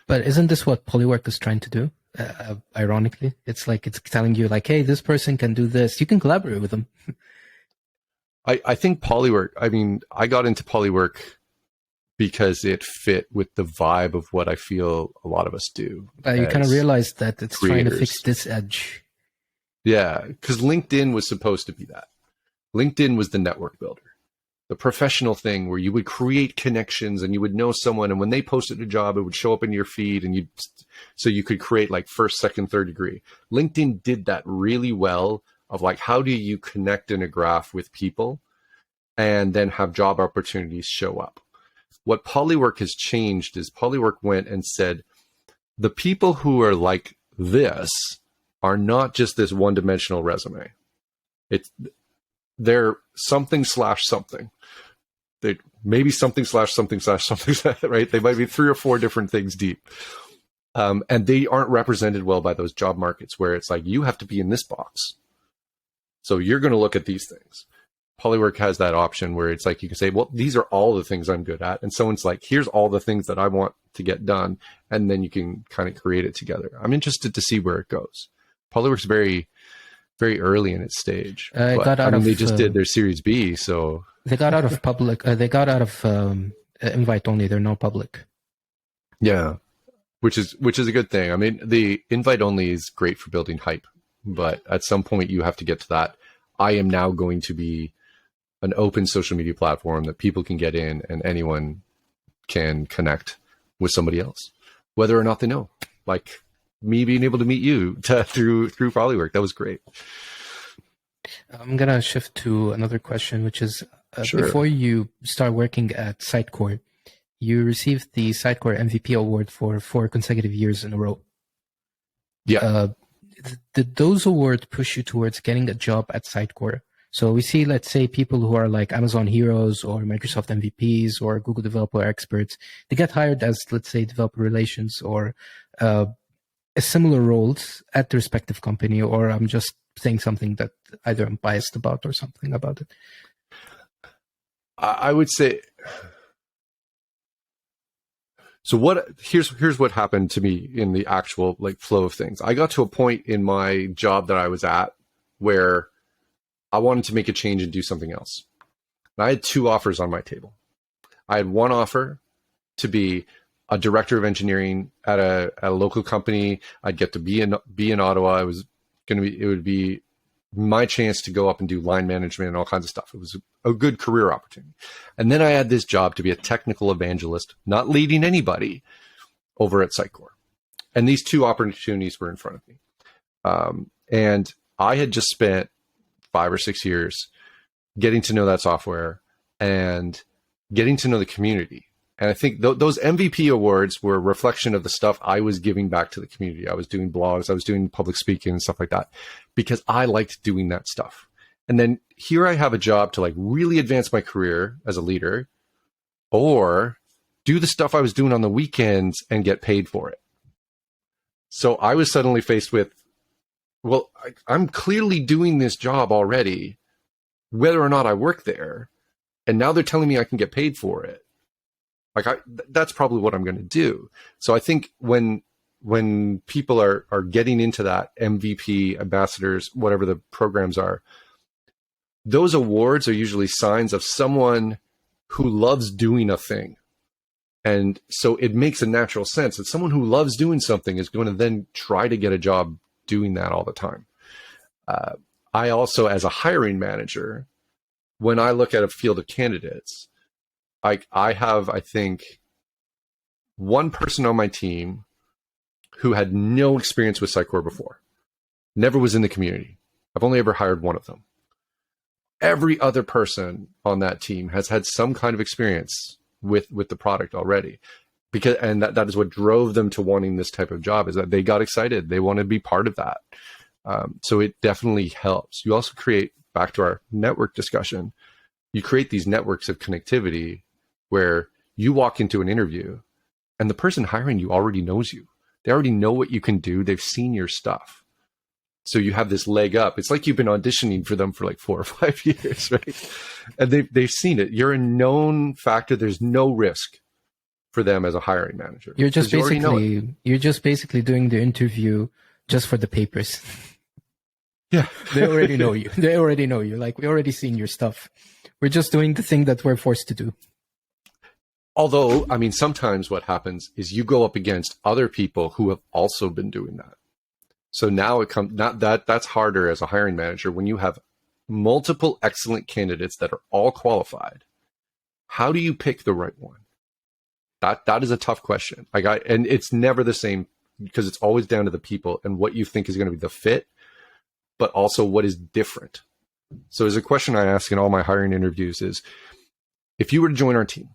But isn't this what Polywork is trying to do? Ironically, it's like, it's telling you like, hey, this person can do this. You can collaborate with them. I think Polywork, I got into Polywork because it fit with the vibe of what I feel a lot of us do. You kind of realized that it's creators. Trying to fix this edge. Yeah, because LinkedIn was supposed to be that. LinkedIn was the network builder, the professional thing where you would create connections and you would know someone, and when they posted a job, it would show up in your feed, and so you could create like first, second, third degree. LinkedIn did that really well, of like, how do you connect in a graph with people and then have job opportunities show up? What Polywork has changed is Polywork went and said, the people who are like this are not just this one-dimensional resume. They're something/something. They maybe something/something/something, right? They might be 3 or 4 different things deep. And they aren't represented well by those job markets where it's like, you have to be in this box. So you're going to look at these things. Polywork has that option where it's like, you can say, well, these are all the things I'm good at. And someone's like, here's all the things that I want to get done. And then you can kind of create it together. I'm interested to see where it goes. Polywork's very, very early in its stage. They just did their Series B, so they got out of public. They got out of invite only. They're no public. Yeah, which is a good thing. I mean, the invite only is great for building hype, but at some point you have to get to that. I am now going to be an open social media platform that people can get in, and anyone can connect with somebody else, whether or not they know. Like me being able to meet you through Polywork. That was great. I'm going to shift to another question, which is Sure. Before you start working at Sitecore, you received the Sitecore MVP award for 4 consecutive years in a row. Yeah. Did those awards push you towards getting a job at Sitecore? So we see, let's say, people who are like Amazon heroes or Microsoft MVPs or Google developer experts, they get hired as, let's say, developer relations or similar roles at the respective company, or I'm just saying something that either I'm biased about or something about it. I would say Here's what happened to me in the actual like flow of things. I got to a point in my job that I was at where I wanted to make a change and do something else. And I had two offers on my table. I had one offer to be a director of engineering at a local company. I'd get to be in Ottawa. It would be my chance to go up and do line management and all kinds of stuff. It was a good career opportunity. And then I had this job to be a technical evangelist, not leading anybody, over at Sitecore. And these two opportunities were in front of me. And I had just spent 5 or 6 years getting to know that software and getting to know the community. And I think those MVP awards were a reflection of the stuff I was giving back to the community. I was doing blogs, I was doing public speaking and stuff like that because I liked doing that stuff. And then here I have a job to like really advance my career as a leader or do the stuff I was doing on the weekends and get paid for it. So I was suddenly faced with, well, I'm clearly doing this job already, whether or not I work there. And now they're telling me I can get paid for it. Like that's probably what I'm going to do. So I think when people are getting into that MVP, ambassadors, whatever the programs are, those awards are usually signs of someone who loves doing a thing. And so it makes a natural sense that someone who loves doing something is going to then try to get a job doing that all the time. I also, as a hiring manager, when I look at a field of candidates, I have, I think, one person on my team who had no experience with Sitecore before, never was in the community. I've only ever hired one of them. Every other person on that team has had some kind of experience with the product already, and that is what drove them to wanting this type of job, is that they got excited. They want to be part of that. So it definitely helps. You also create, back to our network discussion, you create these networks of connectivity where you walk into an interview and the person hiring you already knows you. They already know what you can do. They've seen your stuff. So you have this leg up. It's like you've been auditioning for them for like 4 or 5 years, right? And they've seen it. You're a known factor. There's no risk for them as a hiring manager. You're just basically doing the interview just for the papers. Yeah. They already know you. They already know you. Like, we already seen your stuff. We're just doing the thing that we're forced to do. Although, I mean, sometimes what happens is you go up against other people who have also been doing that. So now that's harder as a hiring manager when you have multiple excellent candidates that are all qualified. How do you pick the right one? That is a tough question. And it's never the same, because it's always down to the people and what you think is going to be the fit, but also what is different. So there's a question I ask in all my hiring interviews is, if you were to join our team,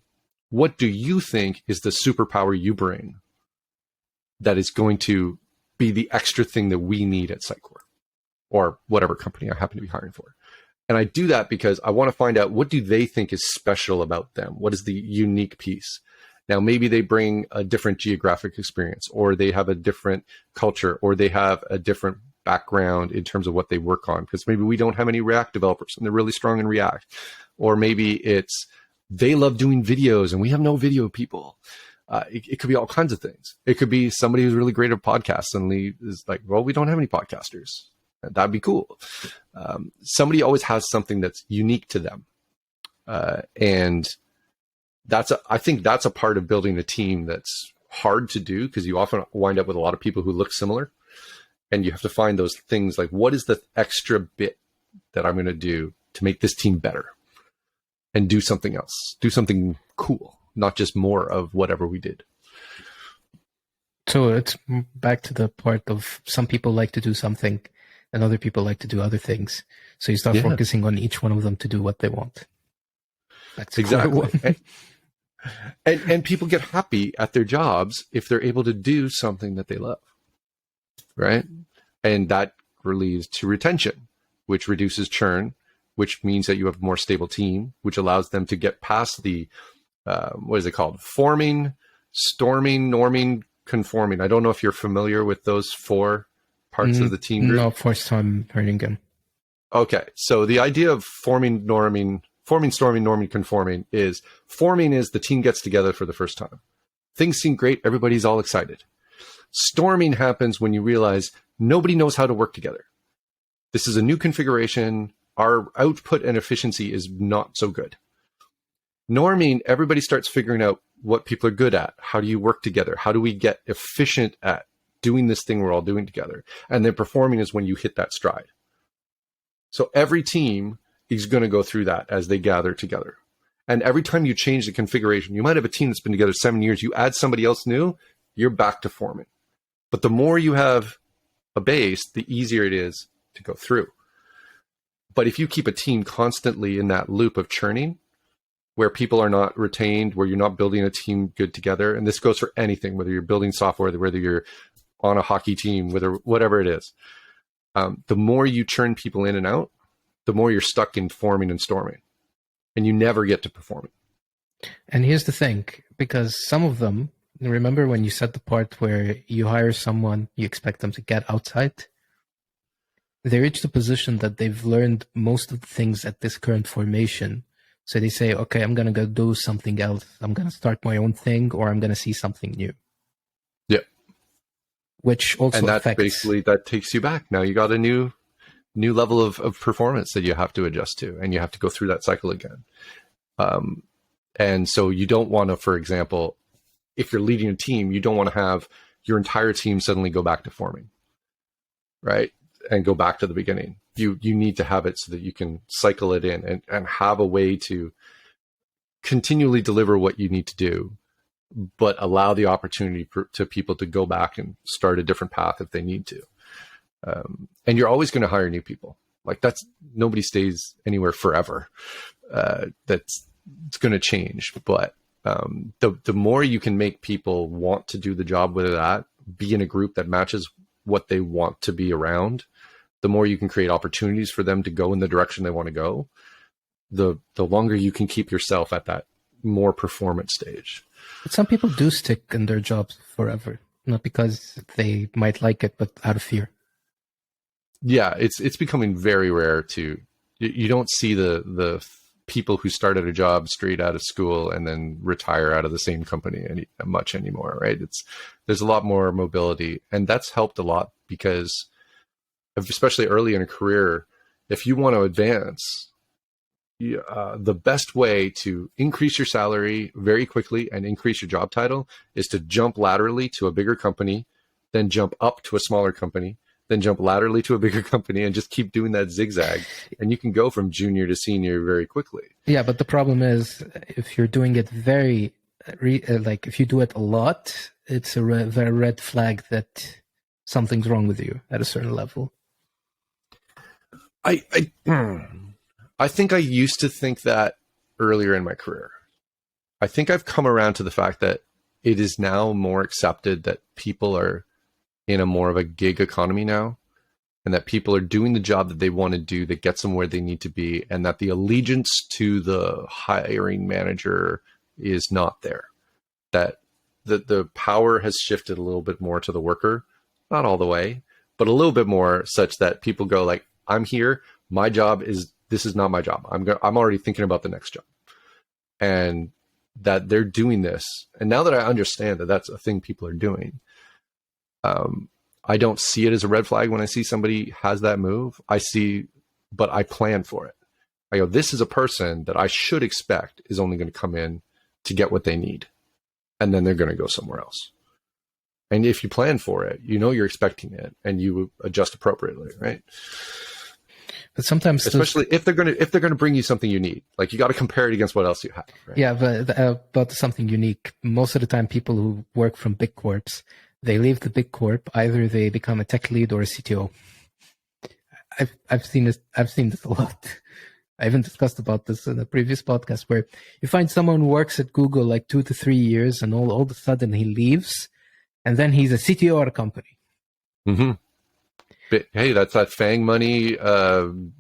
what do you think is the superpower you bring that is going to be the extra thing that we need at Sitecore or whatever company I happen to be hiring for? And I do that because I want to find out, what do they think is special about them? What is the unique piece? Now, maybe they bring a different geographic experience, or they have a different culture, or they have a different background in terms of what they work on, because maybe we don't have any React developers and they're really strong in React. Or maybe it's they love doing videos and we have no video people. It could be all kinds of things. It could be somebody who's really great at podcasts and is like, well, we don't have any podcasters. That'd be cool. Somebody always has something that's unique to them. And I think that's a part of building a team that's hard to do, because you often wind up with a lot of people who look similar. And you have to find those things like, what is the extra bit that I'm going to do to make this team better? And do something else, do something cool, not just more of whatever we did. So it's back to the part of, some people like to do something and other people like to do other things. So you start focusing on each one of them to do what they want. That's exactly. And people get happy at their jobs if they're able to do something that they love, right? And that leads to retention, which reduces churn, which means that you have a more stable team, which allows them to get past the, what is it called? Forming, storming, norming, conforming. I don't know if you're familiar with those 4 parts of the team group. No, first time hearing them. Okay. So the idea of forming, storming, norming, conforming is, forming is the team gets together for the first time. Things seem great. Everybody's all excited. Storming happens when you realize nobody knows how to work together. This is a new configuration. Our output and efficiency is not so good. Norming, everybody starts figuring out what people are good at. How do you work together? How do we get efficient at doing this thing we're all doing together? And then performing is when you hit that stride. So every team is going to go through that as they gather together. And every time you change the configuration, you might have a team that's been together 7 years. You add somebody else new, you're back to forming. But the more you have a base, the easier it is to go through. But if you keep a team constantly in that loop of churning, where people are not retained, where you're not building a team good together, and this goes for anything, whether you're building software, whether you're on a hockey team, whatever it is, the more you churn people in and out, the more you're stuck in forming and storming, and you never get to performing. And here's the thing, because some of them, remember when you said the part where you hire someone, you expect them to get outside? They reach the position that they've learned most of the things at this current formation. So they say, okay, I'm going to go do something else. I'm going to start my own thing, or I'm going to see something new. Yeah. Which also and that affects... basically, that takes you back. Now you got a new level of performance that you have to adjust to, and you have to go through that cycle again. And so you don't want to, for example, if you're leading a team, you don't want to have your entire team suddenly go back to forming, right? And go back to the beginning. You need to have it so that you can cycle it in and have a way to continually deliver what you need to do, but allow the opportunity to people to go back and start a different path if they need to. And you're always going to hire new people. Like nobody stays anywhere forever. It's going to change, but the more you can make people want to do the job, whether that be in a group that matches what they want to be around, the more you can create opportunities for them to go in the direction they want to go, the longer you can keep yourself at that more performance stage. But some people do stick in their jobs forever, not because they might like it, but out of fear. Yeah, it's becoming very rare you don't see the people who started a job straight out of school and then retire out of the same company much anymore, right? There's a lot more mobility, and that's helped a lot because, especially early in a career, if you want to advance, the best way to increase your salary very quickly and increase your job title is to jump laterally to a bigger company, then jump up to a smaller company, then jump laterally to a bigger company, and just keep doing that zigzag. And you can go from junior to senior very quickly. Yeah, but the problem is, if you're doing it if you do it a lot, it's a very red flag that something's wrong with you at a certain level. I think I used to think that earlier in my career. I think I've come around to the fact that it is now more accepted that people are in a more of a gig economy now, and that people are doing the job that they want to do that gets them where they need to be, and that the allegiance to the hiring manager is not there. That the power has shifted a little bit more to the worker, not all the way, but a little bit more, such that people go like, I'm here, my job is, this is not my job. I'm already thinking about the next job. And that they're doing this. And now that I understand that that's a thing people are doing, I don't see it as a red flag when I see somebody has that move. But I plan for it. I go, this is a person that I should expect is only going to come in to get what they need. And then they're going to go somewhere else. And if you plan for it, you know you're expecting it, and you adjust appropriately, right? But sometimes, especially if they're going to bring you something you need, like you got to compare it against what else you have. Right? Yeah, but something unique. Most of the time, people who work from big corps, they leave the big corp. Either they become a tech lead or a CTO. I've seen this a lot. I even discussed about this in a previous podcast, where you find someone who works at Google like 2 to 3 years, and all of a sudden he leaves, and then he's a CTO at a company. Mm-hmm. But, hey, that's that FANG money,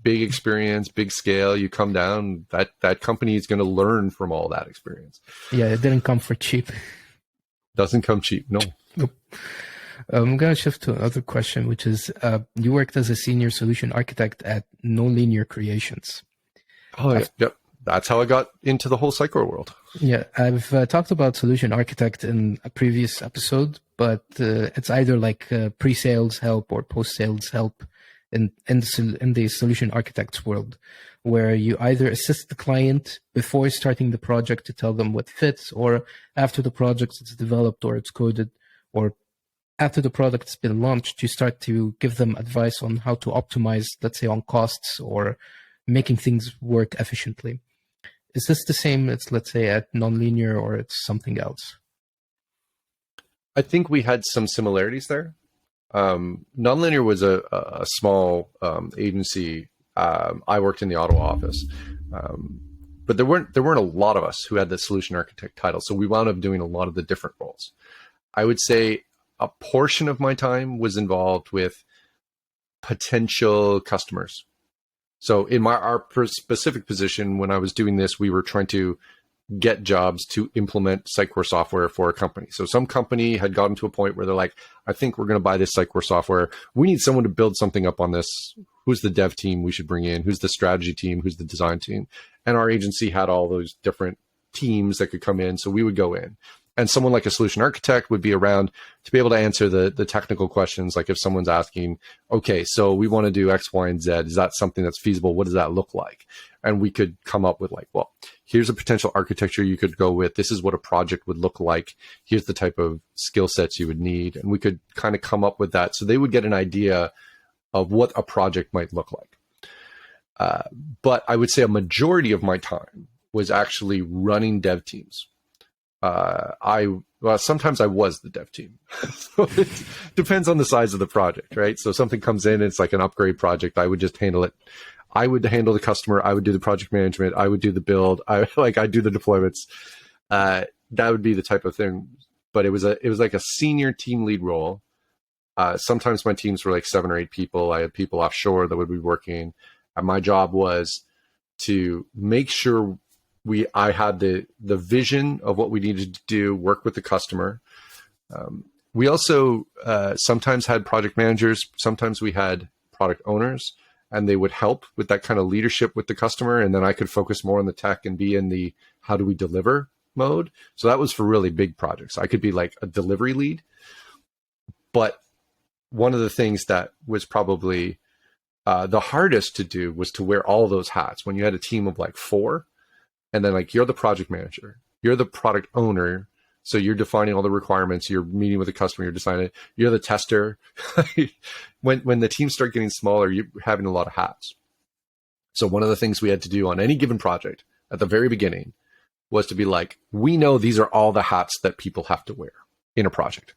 big experience, big scale. You come down, that company is going to learn from all that experience. Yeah, it didn't come for cheap. Doesn't come cheap, no. Nope. I'm going to shift to another question, which is, you worked as a senior solution architect at No Linear Creations. Oh, yeah. Yep. that's how I got into the whole Sitecore world. Yeah, I've talked about solution architect in a previous episode, but it's either like pre-sales help or post-sales help in the solution architect's world, where you either assist the client before starting the project to tell them what fits, or after the project is developed or it's coded, or after the product's been launched, you start to give them advice on how to optimize, let's say, on costs or making things work efficiently. Is this the same as, let's say, at Nonlinear, or it's something else? I think we had some similarities there. Nonlinear was a small agency. I worked in the Ottawa office, but there weren't a lot of us who had the solution architect title. So we wound up doing a lot of the different roles. I would say a portion of my time was involved with potential customers. So in our specific position, when I was doing this, we were trying to get jobs to implement Sitecore software for a company. So some company had gotten to a point where they're like, I think we're going to buy this Sitecore software. We need someone to build something up on this. Who's the dev team we should bring in? Who's the strategy team? Who's the design team? And our agency had all those different teams that could come in. So we would go in. And someone like a solution architect would be around to be able to answer the technical questions. Like if someone's asking, okay, so we want to do X, Y, and Z. Is that something that's feasible? What does that look like? And we could come up with like, well, here's a potential architecture you could go with. This is what a project would look like. Here's the type of skill sets you would need. And we could kind of come up with that. So they would get an idea of what a project might look like. But I would say a majority of my time was actually running dev teams. Sometimes I was the dev team. So it depends on the size of the project, right? So something comes in, it's like an upgrade project. I would just handle it. I would handle the customer. I would do the project management. I would do the build. I'd do the deployments. That would be the type of thing. But it was like a senior team lead role. Sometimes my teams were like 7 or 8 people. I had people offshore that would be working. And my job was to make sure I had the vision of what we needed to do, work with the customer. We also sometimes had project managers. Sometimes we had product owners, and they would help with that kind of leadership with the customer. And then I could focus more on the tech and be in the how do we deliver mode. So that was for really big projects. I could be like a delivery lead. But one of the things that was probably the hardest to do was to wear all those hats when you had a team of like 4. And then like, you're the project manager, you're the product owner. So you're defining all the requirements, you're meeting with the customer, you're designing it, you're the tester. When the teams start getting smaller, you're having a lot of hats. So one of the things we had to do on any given project at the very beginning was to be like, we know these are all the hats that people have to wear in a project.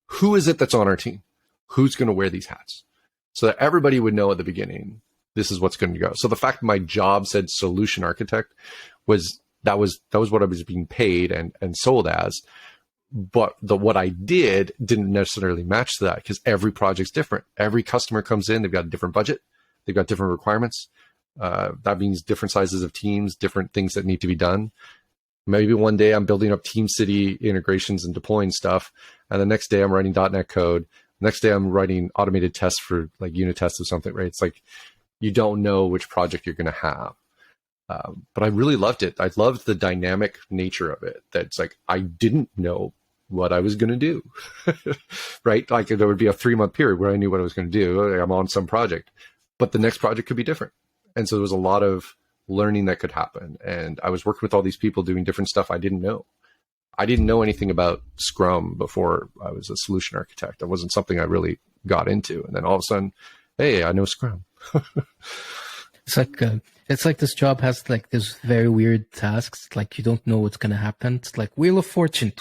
Who is it that's on our team? Who's going to wear these hats? So that everybody would know at the beginning, this is what's going to go. So the fact my job said solution architect was what I was being paid and sold as. But what I did didn't necessarily match that, because every project's different. Every customer comes in, they've got a different budget, they've got different requirements. That means different sizes of teams, different things that need to be done. Maybe one day I'm building up Team City integrations and deploying stuff, and the next day I'm writing .NET code. Next day I'm writing automated tests for like unit tests or something, right? It's like you don't know which project you're going to have. But I really loved it. I loved the dynamic nature of it. That's like, I didn't know what I was going to do, right? Like there would be a 3-month period where I knew what I was going to do. I'm on some project, but the next project could be different. And so there was a lot of learning that could happen. And I was working with all these people doing different stuff I didn't know. I didn't know anything about Scrum before I was a solution architect. That wasn't something I really got into. And then all of a sudden, hey, I know Scrum. It's like this job has like this very weird tasks. Like you don't know what's going to happen. It's like Wheel of Fortune.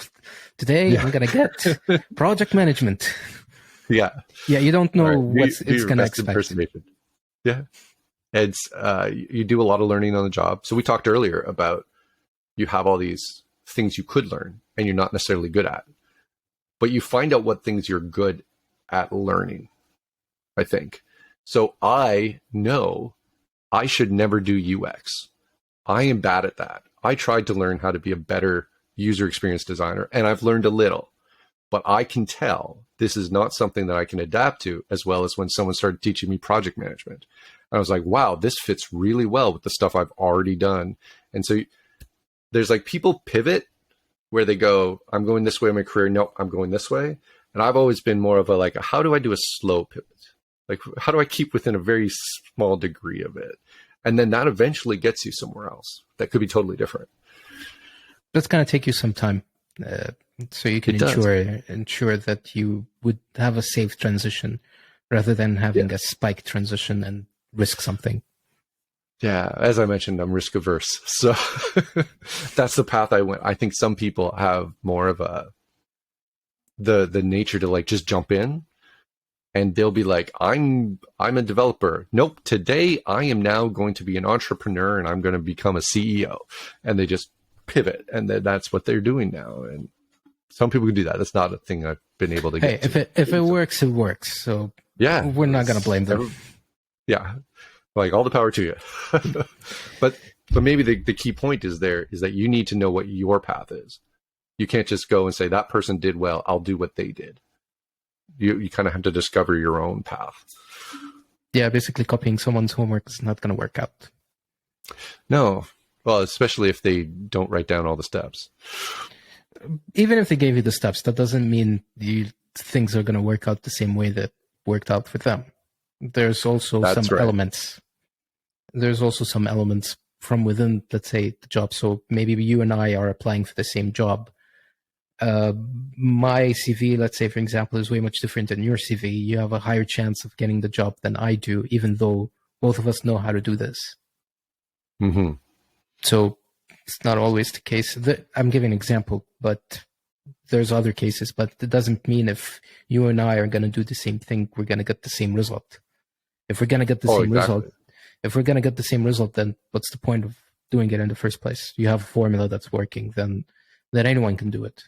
Today I'm going to get project management. Yeah. Yeah. You don't know what it's going to expect. Yeah. It's, you do a lot of learning on the job. So we talked earlier about you have all these things you could learn and you're not necessarily good at, but you find out what things you're good at learning, I think. So I know I should never do UX. I am bad at that. I tried to learn how to be a better user experience designer, and I've learned a little, but I can tell this is not something that I can adapt to as well as when someone started teaching me project management. I was like, wow, this fits really well with the stuff I've already done. And so there's like people pivot where they go, I'm going this way in my career. No, I'm going this way. And I've always been more of a like, how do I do a slow pivot? Like, how do I keep within a very small degree of it? And then that eventually gets you somewhere else that could be totally different. That's going to take you some time. So you can ensure that you would have a safe transition rather than having a spike transition and risk something. Yeah, as I mentioned, I'm risk averse. So that's the path I went. I think some people have more of the nature to like just jump in, and they'll be like, I'm a developer. Nope, today I am now going to be an entrepreneur and I'm going to become a CEO. And they just pivot, and that's what they're doing now. And some people can do that. That's not a thing I've been able to get. Hey, if it works, it works. So yeah, we're not going to blame them. Yeah, like all the power to you. but maybe the key point is that you need to know what your path is. You can't just go and say that person did well, I'll do what they did. You kind of have to discover your own path. Yeah, basically copying someone's homework is not going to work out. No. Well, especially if they don't write down all the steps. Even if they gave you the steps, that doesn't mean things are going to work out the same way that worked out for them. There's also elements. There's also some elements from within, let's say, the job. So maybe you and I are applying for the same job. My CV, let's say, for example, is way much different than your CV. You have a higher chance of getting the job than I do, even though both of us know how to do this. Mm-hmm. So it's not always the case. I'm giving an example, but there's other cases. But it doesn't mean if you and I are going to do the same thing, we're going to get the same result. If we're going to get the same result, then what's the point of doing it in the first place? You have a formula that's working, then anyone can do it.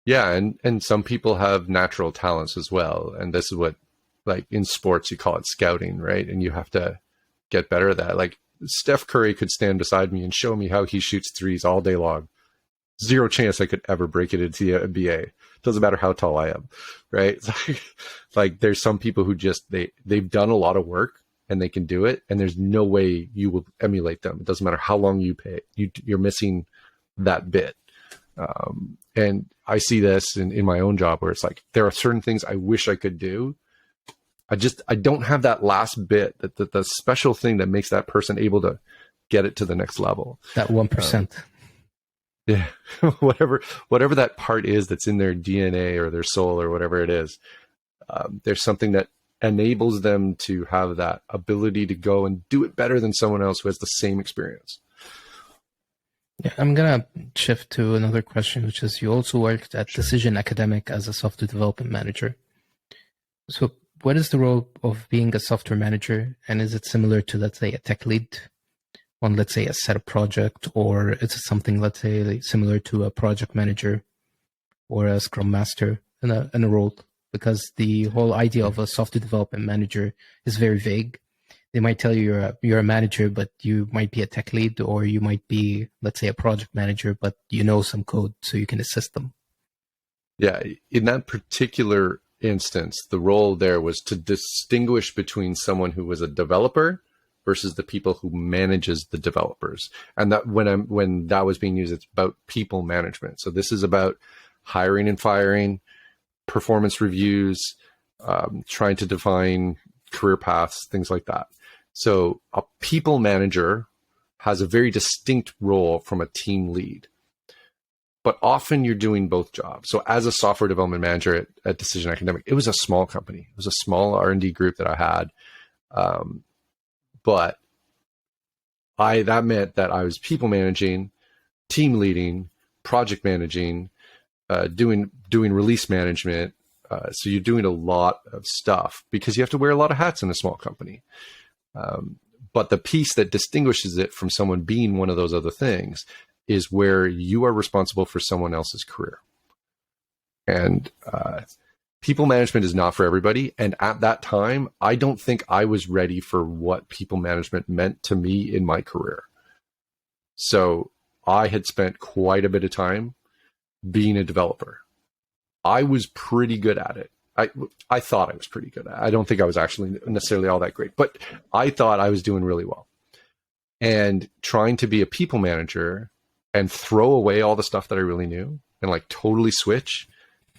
Yeah, and some people have natural talents as well. And this is what, like in sports, you call it scouting, right? And you have to get better at that. Like Steph Curry could stand beside me and show me how he shoots threes all day long. Zero chance I could ever break it into the NBA. Doesn't matter how tall I am, right? Like there's some people who just, they've done a lot of work and they can do it. And there's no way you will emulate them. It doesn't matter how long you pay. You're missing that bit. And I see this in my own job where it's like, there are certain things I wish I could do. I don't have that last bit, that the special thing that makes that person able to get it to the next level. That 1%. Yeah, whatever that part is that's in their DNA or their soul or whatever it is, there's something that enables them to have that ability to go and do it better than someone else who has the same experience. Yeah, I'm going to shift to another question, which is you also worked at Decision Academic as a software development manager. So what is the role of being a software manager? And is it similar to, let's say, a tech lead on, let's say, a set of project, or is it something, let's say, like similar to a project manager or a scrum master in a role? Because the whole idea of a software development manager is very vague. They might tell you you're a manager, but you might be a tech lead, or you might be, let's say, a project manager, but you know some code so you can assist them. Yeah, in that particular instance, the role there was to distinguish between someone who was a developer versus the people who manages the developers. And that when that was being used, it's about people management. So this is about hiring and firing, performance reviews, trying to define career paths, things like that. So a people manager has a very distinct role from a team lead, but often you're doing both jobs. So as a software development manager at Decision Academic, it was a small company. It was a small R&D group that I had. But that meant that I was people managing, team leading, project managing, doing release management. So you're doing a lot of stuff because you have to wear a lot of hats in a small company. But the piece that distinguishes it from someone being one of those other things is where you are responsible for someone else's career. And people management is not for everybody. And at that time, I don't think I was ready for what people management meant to me in my career. So I had spent quite a bit of time being a developer. I was pretty good at it. I thought I was pretty good at it. I don't think I was actually necessarily all that great, but I thought I was doing really well. And trying to be a people manager and throw away all the stuff that I really knew and like totally switch,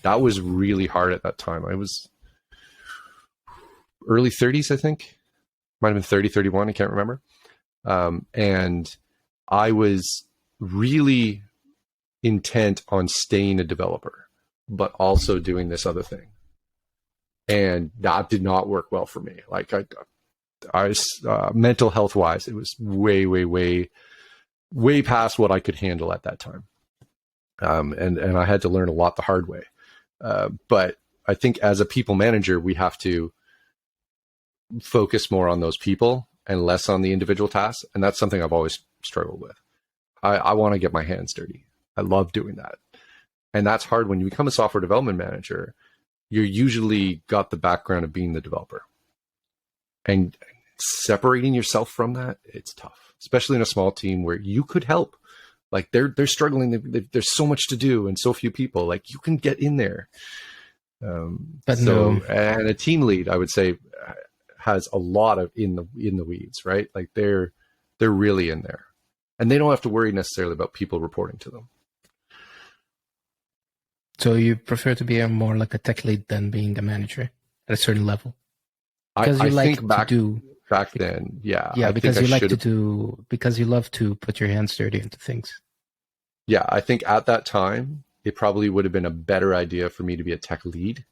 that was really hard at that time. I was early 30s, I think. Might have been 30, 31, I can't remember. And I was really intent on staying a developer, but also doing this other thing. And that did not work well for me. Like I was mental health wise, it was way past what I could handle at that time. And I had to learn a lot the hard way. But I think as a people manager, we have to focus more on those people and less on the individual tasks. And that's something I've always struggled with. I want to get my hands dirty. I love doing that. And that's hard when you become a software development manager. You're usually got the background of being the developer. And separating yourself from that, it's tough, especially in a small team where you could help. Like they're struggling. There's so much to do and so few people. Like you can get in there. But so, no. And a team lead, I would say, has a lot of in the weeds, right? Like they're really in there, and they don't have to worry necessarily about people reporting to them. So you prefer to be more like a tech lead than being a manager at a certain level? Because you like to do back then, yeah. Yeah, because you like to do, because you love to put your hands dirty into things. Yeah, I think at that time, it probably would have been a better idea for me to be a tech lead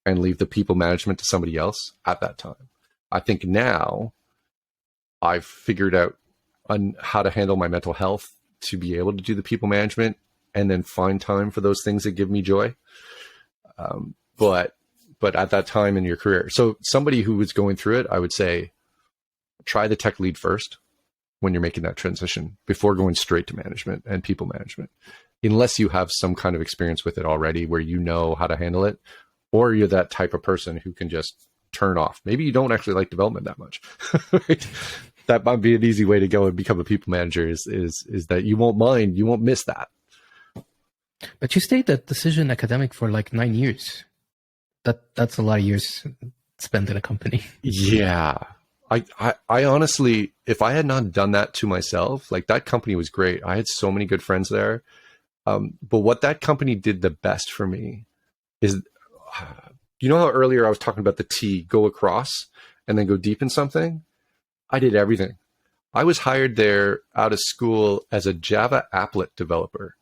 and leave the people management to somebody else at that time. I think now I've figured out on how to handle my mental health to be able to do the people management and then find time for those things that give me joy. But at that time in your career, so somebody who was going through it, I would say, try the tech lead first when you're making that transition before going straight to management and people management, unless you have some kind of experience with it already where you know how to handle it, or you're that type of person who can just turn off. Maybe you don't actually like development that much. Right? That might be an easy way to go and become a people manager is that you won't miss that. But you stayed at Decision Academic for like 9 years. That's a lot of years spent in a company. Yeah. I honestly, if I had not done that to myself, like that company was great. I had so many good friends there. But what that company did the best for me is, you know how earlier I was talking about the T, go across and then go deep in something? I did everything. I was hired there out of school as a Java applet developer.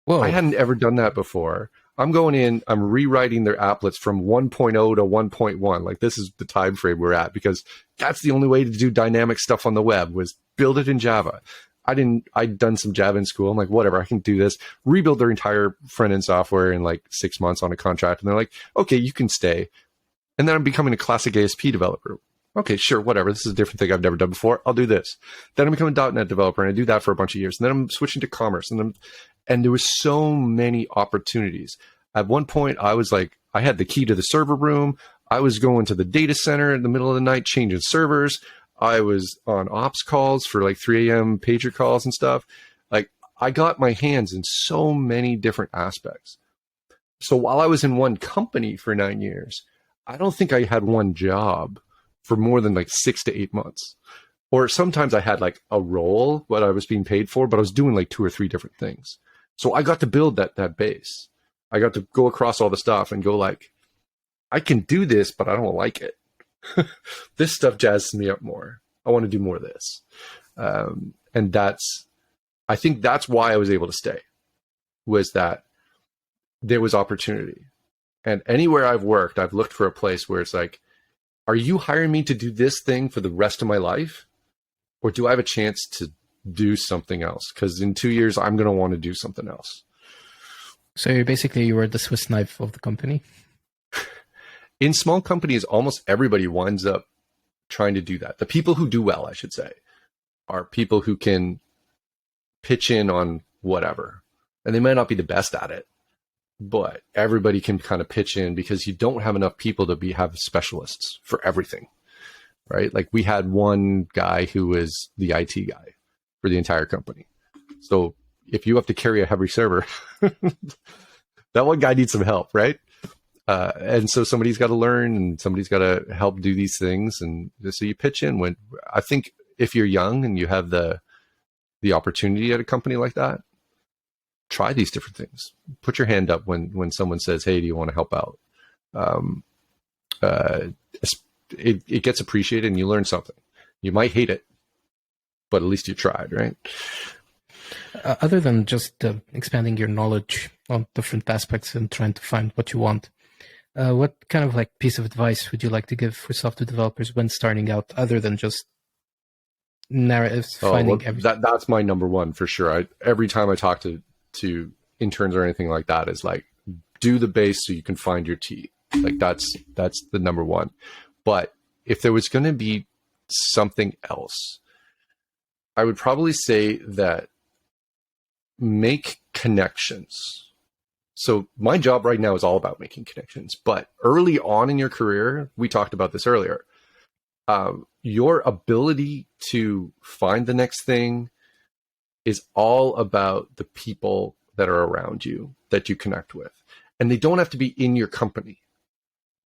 Whoa. I hadn't ever done that before. I'm going in, I'm rewriting their applets from 1.0 to 1.1. Like this is the time frame we're at because that's the only way to do dynamic stuff on the web was build it in Java. I'd done some Java in school. I'm like, whatever, I can do this. Rebuild their entire front-end software in like 6 months on a contract. And they're like, okay, you can stay. And then I'm becoming a classic ASP developer. Okay, sure, whatever. This is a different thing I've never done before. I'll do this. Then I'm becoming a .NET developer, and I do that for a bunch of years. And then I'm switching to commerce, and there was so many opportunities. At one point, I was like, I had the key to the server room. I was going to the data center in the middle of the night, changing servers. I was on ops calls for like 3 a.m. pager calls and stuff. Like I got my hands in so many different aspects. So while I was in one company for 9 years, I don't think I had one job for more than like 6 to 8 months. Or sometimes I had like a role, what I was being paid for, but I was doing like 2 or 3 different things. So I got to build that base. I got to go across all the stuff and go like, I can do this, but I don't like it. This stuff jazzes me up more. I want to do more of this. And I think that's why I was able to stay, was that there was opportunity. And anywhere I've worked, I've looked for a place where it's like, are you hiring me to do this thing for the rest of my life? Or do I have a chance to do something else? Because in 2 years, I'm going to want to do something else. So you were the Swiss knife of the company? In small companies, almost everybody winds up trying to do that. The people who do well, I should say, are people who can pitch in on whatever. And they might not be the best at it, but everybody can kind of pitch in because you don't have enough people to have specialists for everything, right? Like we had one guy who was the IT guy for the entire company. So if you have to carry a heavy server, that one guy needs some help, right? And so somebody's got to learn, and somebody's got to help do these things. And so you pitch in. When I think if you're young and you have the opportunity at a company like that, try these different things. Put your hand up when someone says, "Hey, do you want to help out?" It gets appreciated, and you learn something. You might hate it, but at least you tried, right? Other than just expanding your knowledge on different aspects and trying to find what you want, what kind of like piece of advice would you like to give for software developers when starting out, other than just narratives, finding everything? That's my number one for sure. Every time I talk to interns or anything like that, is like, do the base so you can find your T. Like that's the number one. But if there was going to be something else, I would probably say that make connections. So my job right now is all about making connections, but early on in your career, we talked about this earlier, your ability to find the next thing is all about the people that are around you that you connect with. And they don't have to be in your company,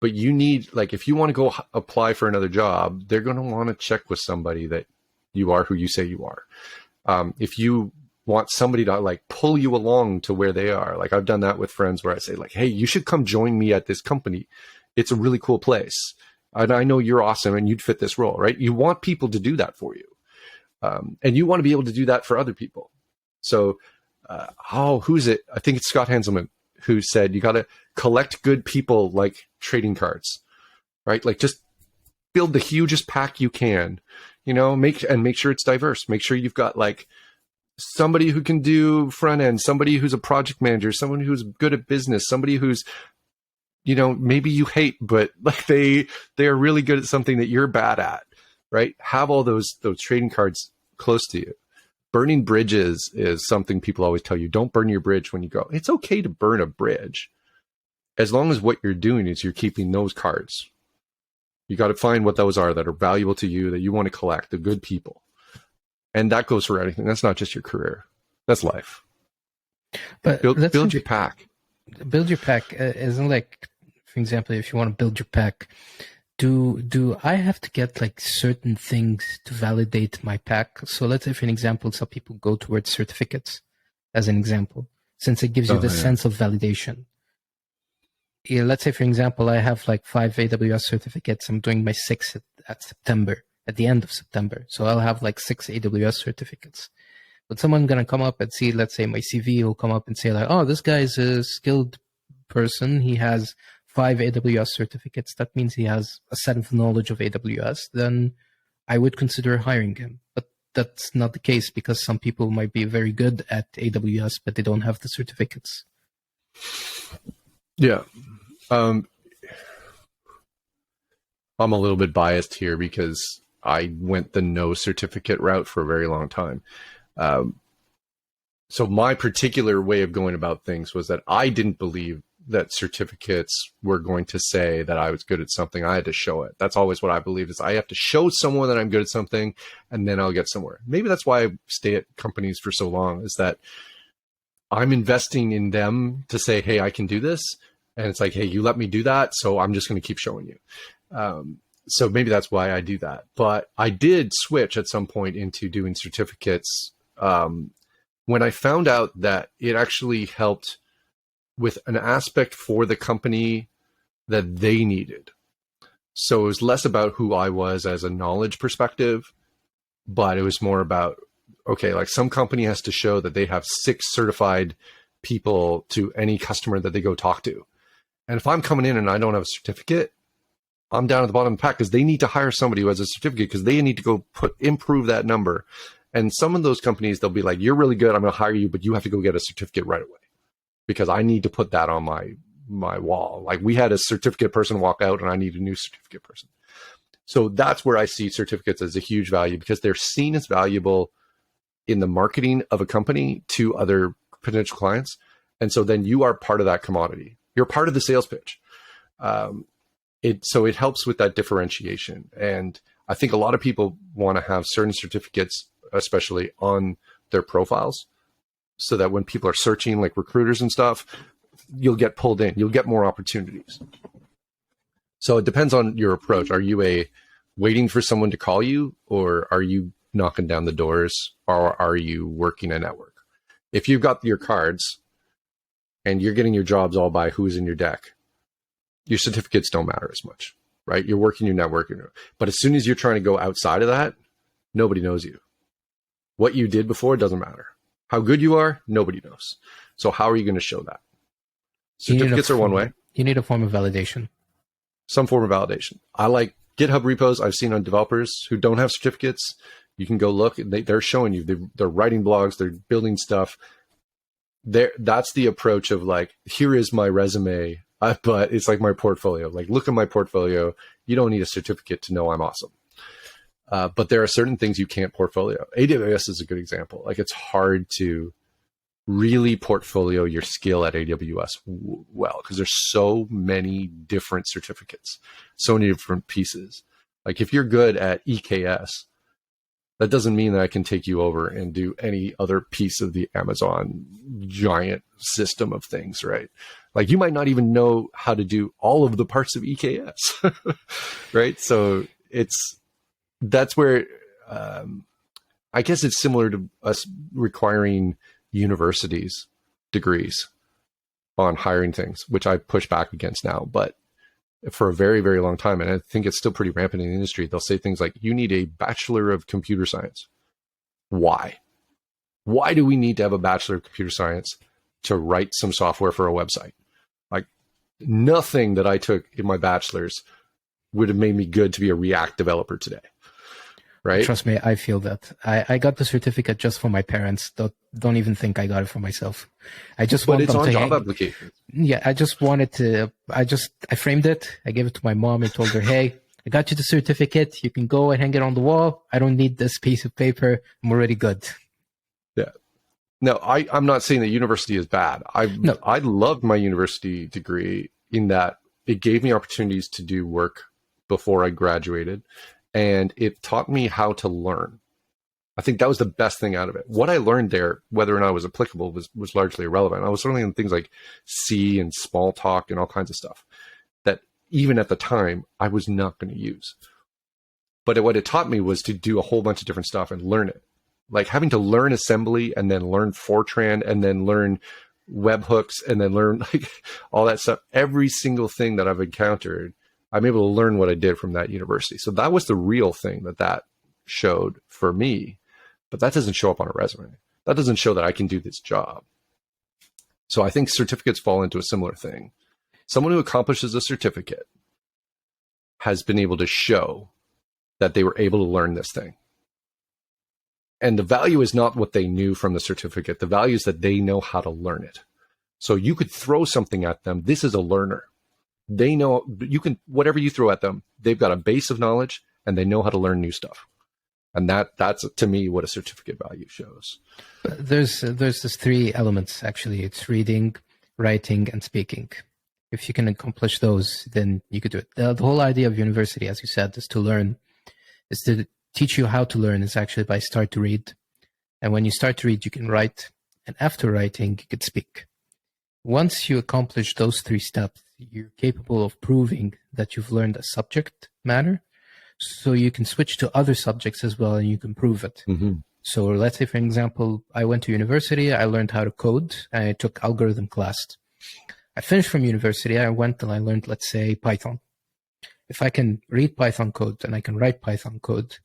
but you need, like, if you want to go apply for another job, they're going to want to check with somebody that you are who you say you are. If you want somebody to like pull you along to where they are, like I've done that with friends where I say like, hey, you should come join me at this company. It's a really cool place. And I know you're awesome and you'd fit this role, right? You want people to do that for you. And you want to be able to do that for other people. So, who's it? I think it's Scott Hanselman who said, you got to collect good people like trading cards, right? Like just build the hugest pack you can, make sure it's diverse. Make sure you've got like somebody who can do front end, somebody who's a project manager, someone who's good at business, somebody who's, maybe you hate, but like they are really good at something that you're bad at, right? Have all those trading cards close to you. Burning bridges is something people always tell you. Don't burn your bridge when you go. It's okay to burn a bridge as long as what you're doing is you're keeping those cards. You got to find what those are that are valuable to you, that you want to collect, the good people. And that goes for anything. That's not just your career. That's life. But build your pack. Build your pack isn't like, for example, if you want to build your pack, do I have to get like certain things to validate my pack? So let's say, for an example, some people go towards certificates as an example, since it gives you the sense of validation. Yeah, let's say, for example, I have like 5 AWS certificates. I'm doing my 6th at the end of September. So I'll have like 6 AWS certificates. But someone's going to come up and see, let's say my CV will come up and say like, oh, this guy's a skilled person. He has 5 AWS certificates. That means he has a set of knowledge of AWS. Then I would consider hiring him. But that's not the case, because some people might be very good at AWS, but they don't have the certificates. Yeah. I'm a little bit biased here because I went the no certificate route for a very long time. So my particular way of going about things was that I didn't believe that certificates were going to say that I was good at something. I had to show it. That's always what I believed, is I have to show someone that I'm good at something, and then I'll get somewhere. Maybe that's why I stay at companies for so long, is that I'm investing in them to say, hey, I can do this. And it's like, hey, you let me do that, so I'm just going to keep showing you. So maybe that's why I do that. But I did switch at some point into doing certificates when I found out that it actually helped with an aspect for the company that they needed. So it was less about who I was as a knowledge perspective, but it was more about, okay, like some company has to show that they have 6 certified people to any customer that they go talk to. And if I'm coming in and I don't have a certificate, I'm down at the bottom of the pack, because they need to hire somebody who has a certificate, because they need to go improve that number. And some of those companies, they'll be like, you're really good, I'm going to hire you, but you have to go get a certificate right away, because I need to put that on my wall. Like we had a certificate person walk out and I need a new certificate person. So that's where I see certificates as a huge value, because they're seen as valuable in the marketing of a company to other potential clients. And so then you are part of that commodity. You're part of the sales pitch. So it helps with that differentiation. And I think a lot of people want to have certain certificates, especially on their profiles, so that when people are searching, like recruiters and stuff, you'll get pulled in. You'll get more opportunities. So it depends on your approach. Are you waiting for someone to call you, or are you knocking down the doors, or are you working a network? If you've got your cards and you're getting your jobs all by who's in your deck, your certificates don't matter as much, right? You're working your network. But as soon as you're trying to go outside of that, nobody knows you. What you did before doesn't matter. How good you are, nobody knows. So how are you going to show that? Certificates are one way. You need a form of validation. Some form of validation. I like GitHub repos I've seen on developers who don't have certificates. You can go look, and they're showing you, they're writing blogs, they're building stuff. That's the approach of like, here is my resume, but it's like my portfolio. Like, look at my portfolio. You don't need a certificate to know I'm awesome. But there are certain things you can't portfolio. AWS is a good example. Like, it's hard to really portfolio your skill at AWS well, because there's so many different certificates, so many different pieces. Like, if you're good at EKS, that doesn't mean that I can take you over and do any other piece of the Amazon giant system of things, right? Like, you might not even know how to do all of the parts of EKS, right? So that's where I guess it's similar to us requiring universities degrees on hiring things, which I push back against now. But for a very, very long time, and I think it's still pretty rampant in the industry, they'll say things like, you need a Bachelor of Computer Science. Why? Why do we need to have a Bachelor of Computer Science to write some software for a website? Like, nothing that I took in my bachelor's would have made me good to be a React developer today. Right? Trust me, I feel that. I got the certificate just for my parents. Don't even think I got it for myself. I just want it's them on to job applications. Yeah, I just wanted to. I framed it. I gave it to my mom and told her, "Hey, I got you the certificate. You can go and hang it on the wall. I don't need this piece of paper. I'm already good." Yeah. No, I'm not saying that university is bad. I loved my university degree in that it gave me opportunities to do work before I graduated. And it taught me how to learn. I think that was the best thing out of it. What I learned there, whether or not it was applicable, was largely irrelevant. I was learning things like C and small talk and all kinds of stuff that even at the time I was not going to use. But what it taught me was to do a whole bunch of different stuff and learn it. Like having to learn assembly and then learn Fortran and then learn webhooks and then learn like all that stuff. Every single thing that I've encountered, I'm able to learn what I did from that university. So that was the real thing that showed for me, but that doesn't show up on a resume. That doesn't show that I can do this job. So I think certificates fall into a similar thing. Someone who accomplishes a certificate has been able to show that they were able to learn this thing. And the value is not what they knew from the certificate. The value is that they know how to learn it. So you could throw something at them. This is a learner. They know you can, whatever you throw at them, they've got a base of knowledge and they know how to learn new stuff. And that's to me what a certificate value shows. But there's this three elements, actually. It's reading, writing, and speaking. If you can accomplish those, then you could do it. The whole idea of university, as you said, is to teach you how to learn is actually by start to read. And when you start to read, you can write. And after writing, you could speak. Once you accomplish those three steps, you're capable of proving that you've learned a subject matter. So you can switch to other subjects as well, and you can prove it. Mm-hmm. So let's say, for example, I went to university, I learned how to code, and I took algorithm class. I finished from university, I went and I learned, let's say, Python. If I can read Python code and I can write Python code,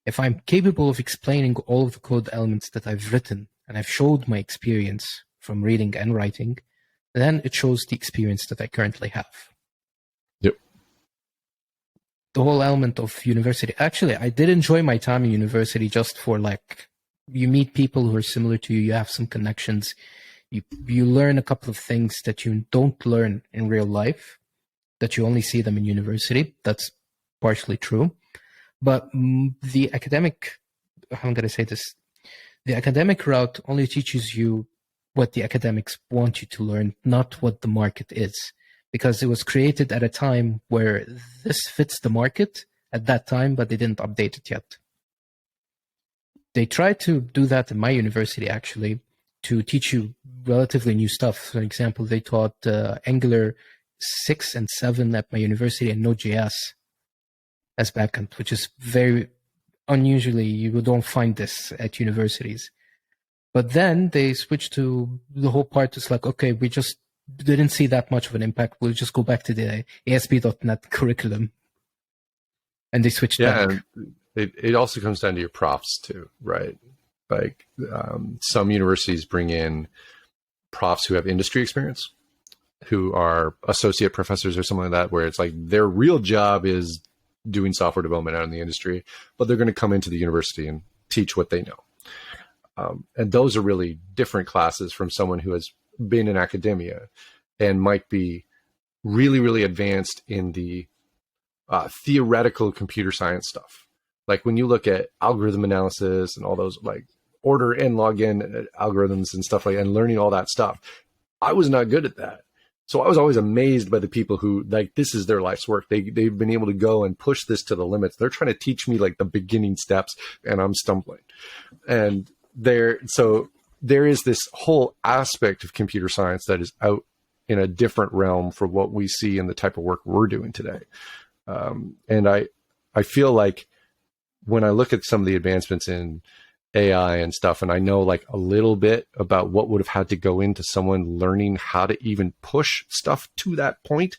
if I'm capable of explaining all of the code elements that I've written, and I've showed my experience from reading and writing, then it shows the experience that I currently have. Yep. The whole element of university. Actually, I did enjoy my time in university just for like, you meet people who are similar to you, you have some connections, you learn a couple of things that you don't learn in real life, that you only see them in university. That's partially true. But the academic, how am I going to say this? The academic route only teaches you what the academics want you to learn, not what the market is, because it was created at a time where this fits the market at that time, but they didn't update it yet. They tried to do that in my university, actually, to teach you relatively new stuff. For example, they taught Angular 6 and 7 at my university and Node.js as backend, which is very unusually, you don't find this at universities. But then they switched to the whole part is like, okay, we just didn't see that much of an impact. We'll just go back to the ASP.NET curriculum. And they switched back. And it also comes down to your profs too, right? Like some universities bring in profs who have industry experience, who are associate professors or something like that, where it's like their real job is doing software development out in the industry, but they're going to come into the university and teach what they know. And those are really different classes from someone who has been in academia and might be really, really advanced in the theoretical computer science stuff. Like when you look at algorithm analysis and all those like order and login algorithms and stuff like that, and learning all that stuff, I was not good at that. So I was always amazed by the people who like, this is their life's work. They've been able to go and push this to the limits. They're trying to teach me like the beginning steps and I'm stumbling. And so there is this whole aspect of computer science that is out in a different realm for what we see in the type of work we're doing today. And I feel like when I look at some of the advancements in AI and stuff, and I know like a little bit about what would have had to go into someone learning how to even push stuff to that point,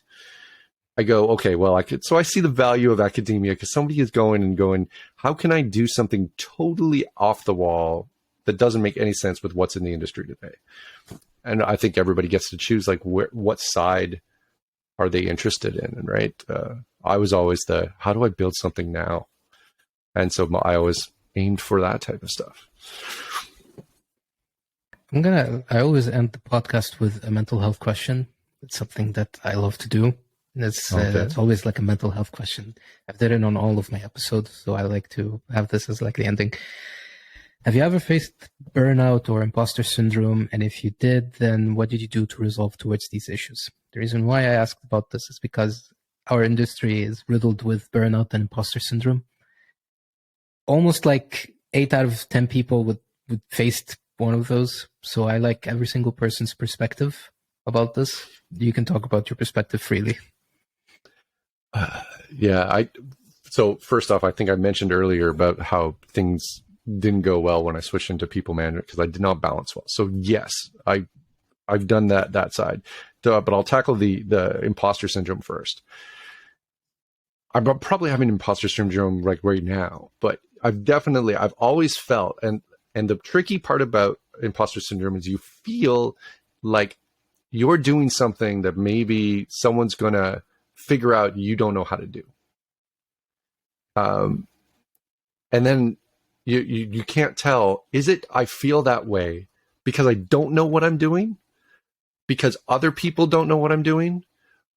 I go, okay, well, so I see the value of academia because somebody is going, how can I do something totally off the wall that doesn't make any sense with what's in the industry today? And I think everybody gets to choose like what side are they interested in, right? I was always how do I build something now? And so I always aimed for that type of stuff. I always end the podcast with a mental health question. It's something that I love to do. And it's always like a mental health question. I've done it on all of my episodes, so I like to have this as like the ending. Have you ever faced burnout or imposter syndrome? And if you did, then what did you do to resolve towards these issues? The reason why I asked about this is because our industry is riddled with burnout and imposter syndrome. Almost like 8 out of 10 people would faced one of those. So I like every single person's perspective about this. You can talk about your perspective freely. So first off, I think I mentioned earlier about how things didn't go well when I switched into people management because I did not balance well. So yes, I've done that side, but I'll tackle the imposter syndrome first. I'm probably having imposter syndrome like right now, but I've always felt, and the tricky part about imposter syndrome is you feel like you're doing something that maybe someone's going to figure out you don't know how to do. And then you can't tell, is it I feel that way because I don't know what I'm doing, because other people don't know what I'm doing,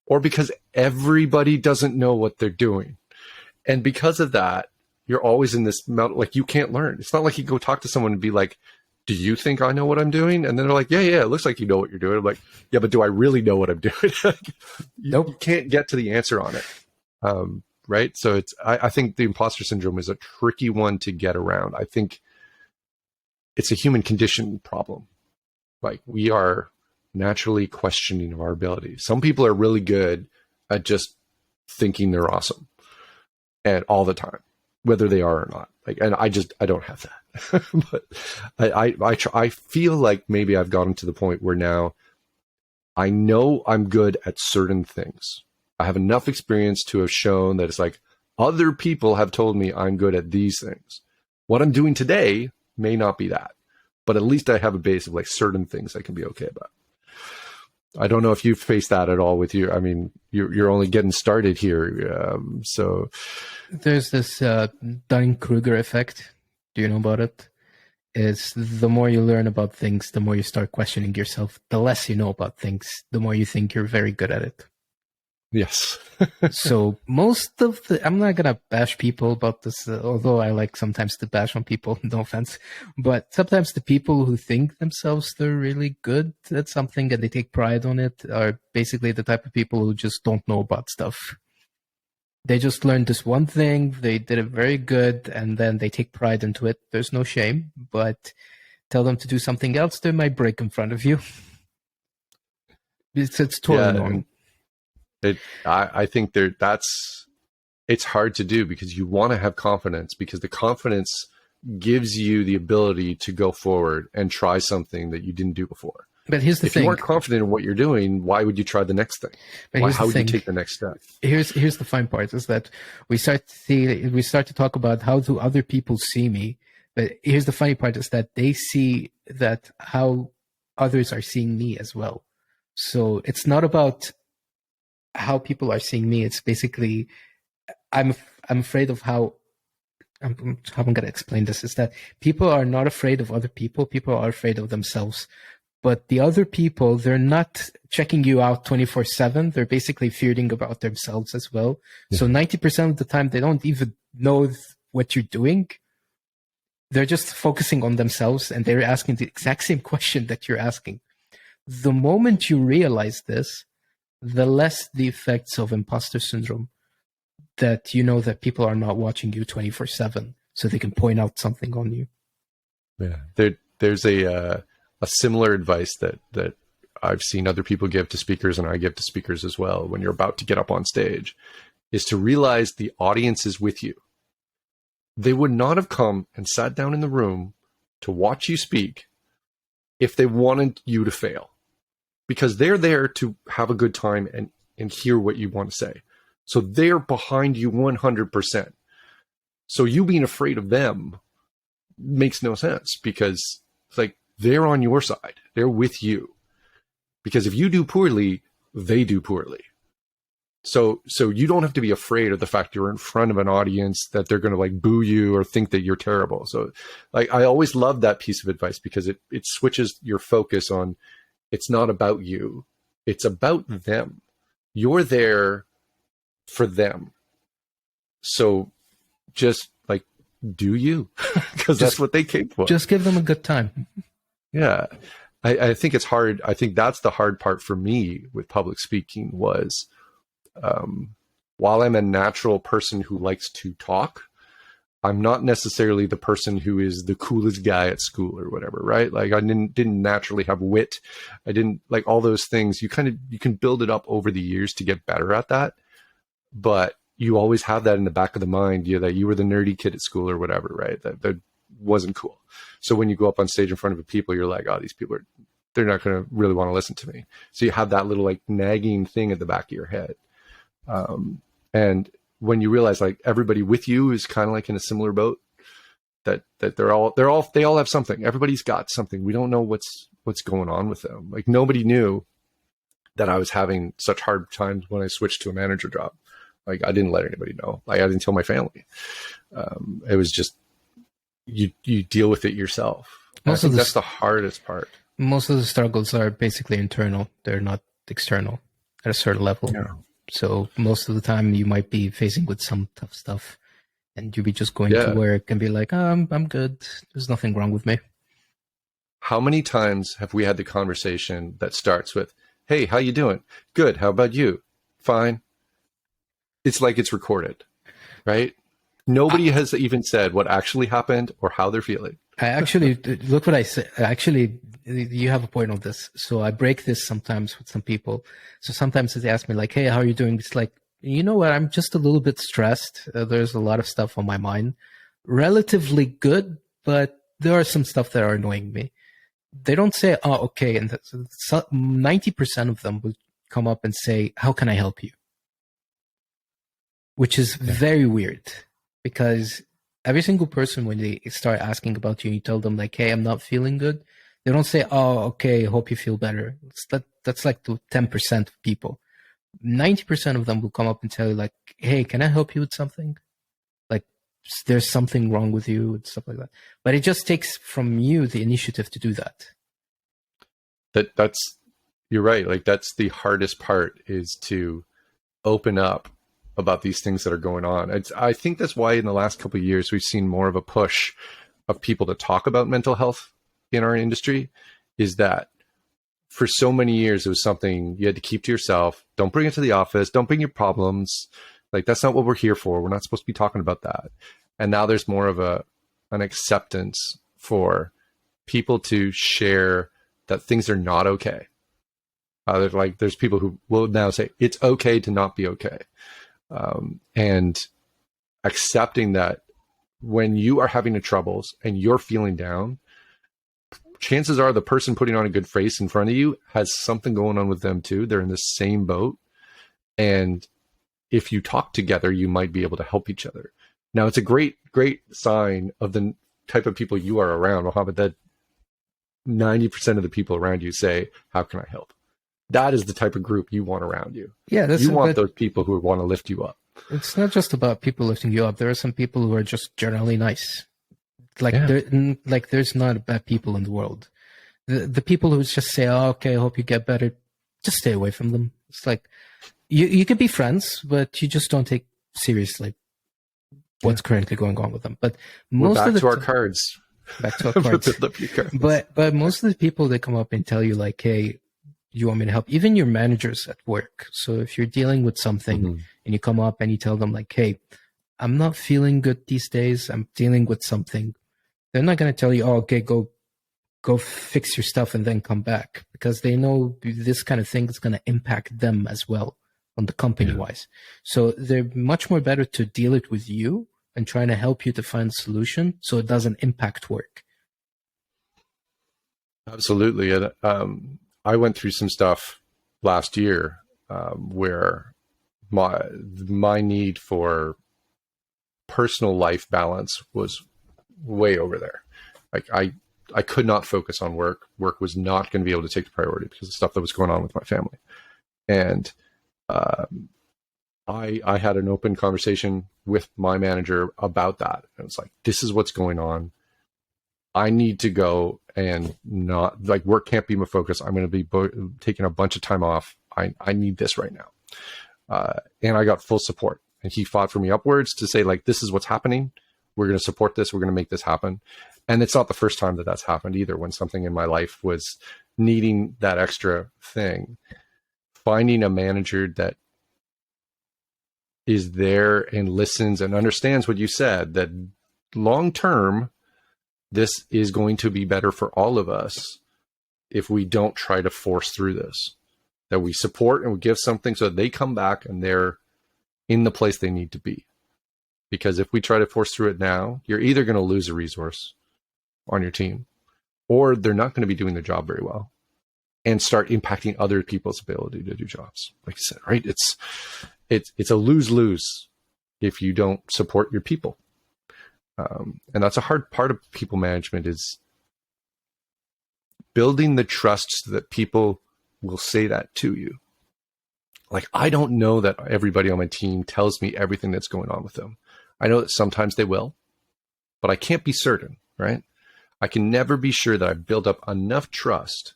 or because everybody doesn't know what they're doing? And because of that, you're always in this like you can't learn. It's not like you go talk to someone and be like, do you think I know what I'm doing? And then they're like, yeah, it looks like you know what you're doing. I'm like, yeah, but do I really know what I'm doing? Nope. You can't get to the answer on it. Right. So I think the imposter syndrome is a tricky one to get around. I think it's a human condition problem. Like we are naturally questioning our abilities. Some people are really good at just thinking they're awesome and all the time, whether they are or not. Like, and I don't have that. But I feel like maybe I've gotten to the point where now I know I'm good at certain things. I have enough experience to have shown that it's like other people have told me I'm good at these things. What I'm doing today may not be that, but at least I have a base of like certain things I can be okay about. I don't know if you've faced that at all with you. I mean, you're only getting started here. So there's this Dunning-Kruger effect. Do you know about it? It's the more you learn about things, the more you start questioning yourself. The less you know about things, the more you think you're very good at it. Yes. So most of I'm not going to bash people about this, although I like sometimes to bash on people, no offense. But sometimes the people who think themselves they're really good at something and they take pride on it are basically the type of people who just don't know about stuff. They just learned this one thing, they did it very good, and then they take pride into it. There's no shame, but tell them to do something else, they might break in front of you. It's totally normal. I think it's hard to do because you want to have confidence, because the confidence gives you the ability to go forward and try something that you didn't do before. But here's the thing. If you weren't confident in what you're doing, why would you try the next thing? How would you take the next step? Here's the fun part, is that we start to talk about how do other people see me. But here's the funny part, is that they see that how others are seeing me as well. So it's not about how people are seeing me. It's basically, I'm afraid of how I'm going to explain this, is that people are not afraid of other people. People are afraid of themselves. But the other people, they're not checking you out 24/7. They're basically fearing about themselves as well. Yeah. So 90% of the time, they don't even know what you're doing. They're just focusing on themselves, and they're asking the exact same question that you're asking. The moment you realize this, the less the effects of imposter syndrome, that you know that people are not watching you 24/7, so they can point out something on you. Yeah, there's a similar advice that I've seen other people give to speakers, and I give to speakers as well, when you're about to get up on stage, is to realize the audience is with you. They would not have come and sat down in the room to watch you speak if they wanted you to fail, because they're there to have a good time and hear what you want to say. So they're behind you 100%. So you being afraid of them makes no sense, because it's like, they're on your side. They're with you. Because if you do poorly, they do poorly. So you don't have to be afraid of the fact you're in front of an audience that they're going to like boo you or think that you're terrible. So like, I always love that piece of advice, because it switches your focus on, it's not about you. It's about them. You're there for them. So just like, do you, because that's what they came for. Just give them a good time. Yeah. I think it's hard. I think that's the hard part for me with public speaking was, while I'm a natural person who likes to talk, I'm not necessarily the person who is the coolest guy at school or whatever, right? Like I didn't naturally have wit. I didn't like all those things. You can build it up over the years to get better at that. But you always have that in the back of the mind, that you were the nerdy kid at school or whatever, right? That wasn't cool. So when you go up on stage in front of people, you're like, oh, these people they're not going to really want to listen to me. So you have that little like nagging thing at the back of your head. And when you realize like everybody with you is kind of like in a similar boat, that they all have something. Everybody's got something. We don't know what's going on with them. Like nobody knew that I was having such hard times when I switched to a manager job. Like I didn't let anybody know. Like I didn't tell my family. It was just, you deal with it yourself. I think that's the hardest part. Most of the struggles are basically internal. They're not external at a certain level. Yeah. So most of the time you might be facing with some tough stuff, and you'll be just going to work and be like, oh, I'm good. There's nothing wrong with me. How many times have we had the conversation that starts with, hey, how you doing? Good. How about you? Fine. It's like it's recorded, right? Nobody has even said what actually happened or how they're feeling. I actually, look what I said. Actually, you have a point on this. So I break this sometimes with some people. So sometimes they ask me like, hey, how are you doing? It's like, you know what? I'm just a little bit stressed. There's a lot of stuff on my mind. Relatively good, but there are some stuff that are annoying me. They don't say, oh, okay. And 90% of them will come up and say, how can I help you? Which is very weird, because every single person, when they start asking about you, you tell them like, hey, I'm not feeling good. They don't say, oh, okay, hope you feel better. That's like the 10% of people. 90% of them will come up and tell you like, hey, can I help you with something? Like there's something wrong with you and stuff like that. But it just takes from you the initiative to do that. You're right. Like that's the hardest part, is to open up about these things that are going on. I think that's why in the last couple of years, we've seen more of a push of people to talk about mental health in our industry, is that for so many years, it was something you had to keep to yourself. Don't bring it to the office. Don't bring your problems. Like, that's not what we're here for. We're not supposed to be talking about that. And now there's more of an acceptance for people to share that things are not okay. There's people who will now say it's okay to not be okay, and accepting that when you are having troubles and you're feeling down, chances are the person putting on a good face in front of you has something going on with them too. They're in the same boat, and if you talk together, you might be able to help each other. Now, it's a great sign of the type of people you are around, Mohammed, that 90% of the people around you say, "How can I help?" That is the type of group you want around you. Yeah, you want those people who want to lift you up. It's not just about people lifting you up. There are some people who are just generally nice. There's not bad people in the world. The people who just say, "Oh, okay, I hope you get better," just stay away from them. It's like you could be friends, but you just don't take seriously what's currently going on with them. But most back of the to our cards. Back to our cards. But most of the people, they come up and tell you like, "Hey, you want me to help?" Even your managers at work. So if you're dealing with something and you come up and you tell them like, "Hey, I'm not feeling good these days. I'm dealing with something." They're not going to tell you, "Oh, okay, go fix your stuff and then come back," because they know this kind of thing is going to impact them as well on the company wise. So they're much more better to deal it with you and trying to help you to find a solution so it doesn't impact work. Absolutely. And I went through some stuff last year where my need for personal life balance was way over there. Like I could not focus on work. Work was not going to be able to take the priority because of stuff that was going on with my family. And I had an open conversation with my manager about that. And it's like, this is what's going on. I need to go, and not like work can't be my focus. I'm going to be taking a bunch of time off. I need this right now. And I got full support, and he fought for me upwards to say like, this is what's happening. We're going to support this. We're going to make this happen. And it's not the first time that that's happened either. When something in my life was needing that extra thing, finding a manager that is there and listens and understands what you said, that long term, this is going to be better for all of us if we don't try to force through this, that we support and we give something so that they come back and they're in the place they need to be. Because if we try to force through it now, you're either going to lose a resource on your team, or they're not going to be doing their job very well and start impacting other people's ability to do jobs. Like you said, right? It's a lose-lose if you don't support your people. And that's a hard part of people management, is building the trust so that people will say that to you. Like, I don't know that everybody on my team tells me everything that's going on with them. I know that sometimes they will, but I can't be certain, right? I can never be sure that I've built up enough trust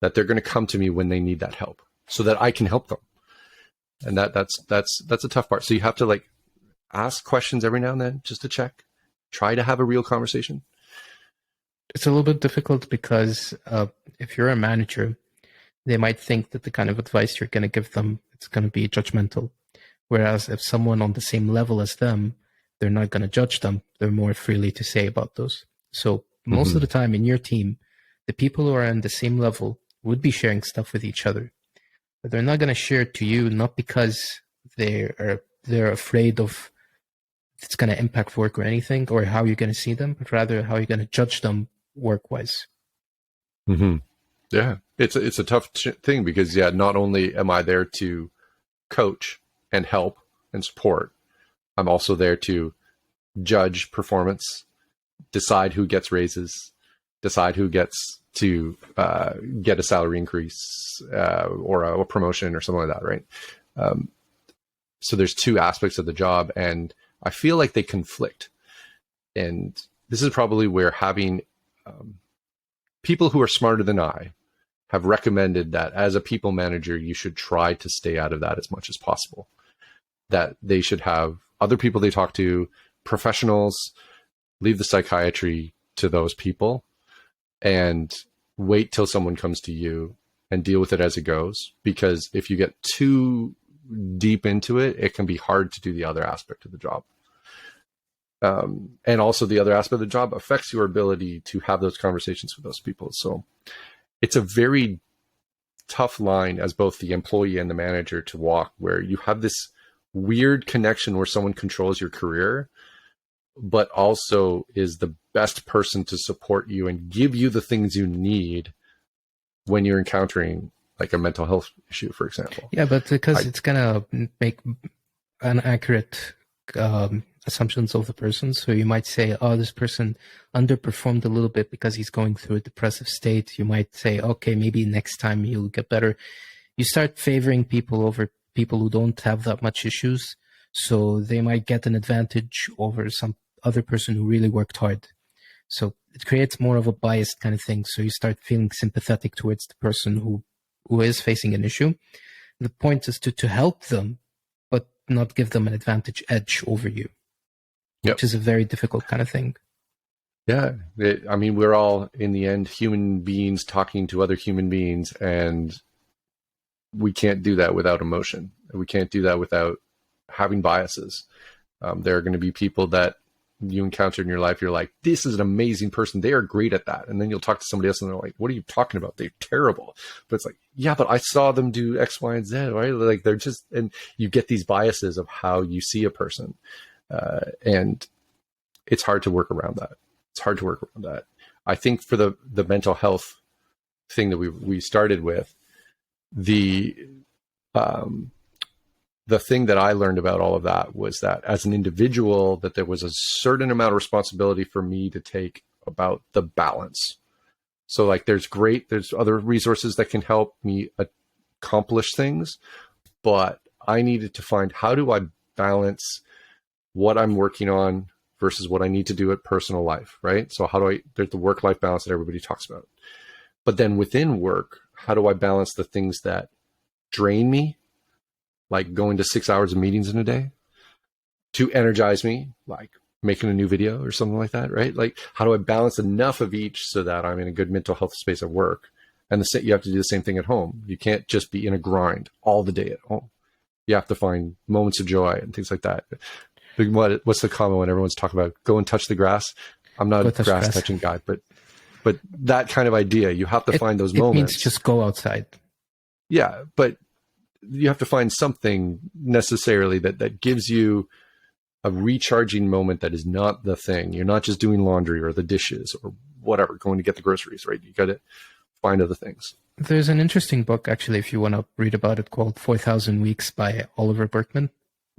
that they're going to come to me when they need that help so that I can help them. And that's a tough part. So you have to like ask questions every now and then just to check, try to have a real conversation. It's a little bit difficult because if you're a manager, they might think that the kind of advice you're going to give them, it's going to be judgmental. Whereas if someone on the same level as them, they're not going to judge them. They're more freely to say about those. So most of the time in your team, the people who are on the same level would be sharing stuff with each other. But they're not going to share it to you, not because they're afraid of it's going to impact work or anything, or how you're going to see them, but rather how you're going to judge them work-wise. Yeah, it's a tough thing because, not only am I there to coach and help and support, I'm also there to judge performance, decide who gets raises, decide who gets to get a salary increase or a promotion or something like that, right? So there's two aspects of the job, and I feel like they conflict. And this is probably where having people who are smarter than I have recommended that as a people manager, you should try to stay out of that as much as possible. That they should have other people they talk to, professionals, leave the psychiatry to those people, and wait till someone comes to you and deal with it as it goes. Because if you get too deep into it, it can be hard to do the other aspect of the job. And also the other aspect of the job affects your ability to have those conversations with those people. So it's a very tough line as both the employee and the manager to walk, where you have this weird connection where someone controls your career, but also is the best person to support you and give you the things you need when you're encountering like a mental health issue, for example. Yeah, but because it's gonna make inaccurate assumptions of the person. So you might say, oh, this person underperformed a little bit because he's going through a depressive state. You might say, okay, maybe next time he'll get better. You start favoring people over people who don't have that much issues. So they might get an advantage over some other person who really worked hard. So it creates more of a biased kind of thing. So you start feeling sympathetic towards the person who is facing an issue. The point is to help them, but not give them an advantage edge over you, which is a very difficult kind of thing. Yeah. I mean, we're all, in the end, human beings talking to other human beings, and we can't do that without emotion. We can't do that without having biases. There are going to be people that you encounter in your life, you're like, this is an amazing person. They are great at that. And then you'll talk to somebody else and they're like, what are you talking about? They're terrible. But it's like, yeah, but I saw them do X, Y, and Z, right? Like they're just, and you get these biases of how you see a person. And it's hard to work around that. It's hard to work around that. I think for the mental health thing that we started with, the thing that I learned about all of that was that as an individual, that there was a certain amount of responsibility for me to take about the balance. So like there's other resources that can help me accomplish things, but I needed to find, how do I balance what I'm working on versus what I need to do at personal life, right? So there's the work-life balance that everybody talks about. But then within work, how do I balance the things that drain me, like going to 6 hours of meetings in a day, to energize me, like making a new video or something like that, right? Like, how do I balance enough of each so that I'm in a good mental health space at work? And you have to do the same thing at home. You can't just be in a grind all the day at home. You have to find moments of joy and things like that. What's the common when everyone's talking about go and touch the grass? I'm not a grass touching guy, but that kind of idea, you have to find those moments. It means just go outside. Yeah, but you have to find something necessarily that gives you a recharging moment that is not the thing. You're not just doing laundry or the dishes or whatever, going to get the groceries, right? You got to find other things. There's an interesting book, actually, if you want to read about it, called 4,000 Weeks by Oliver Burkeman.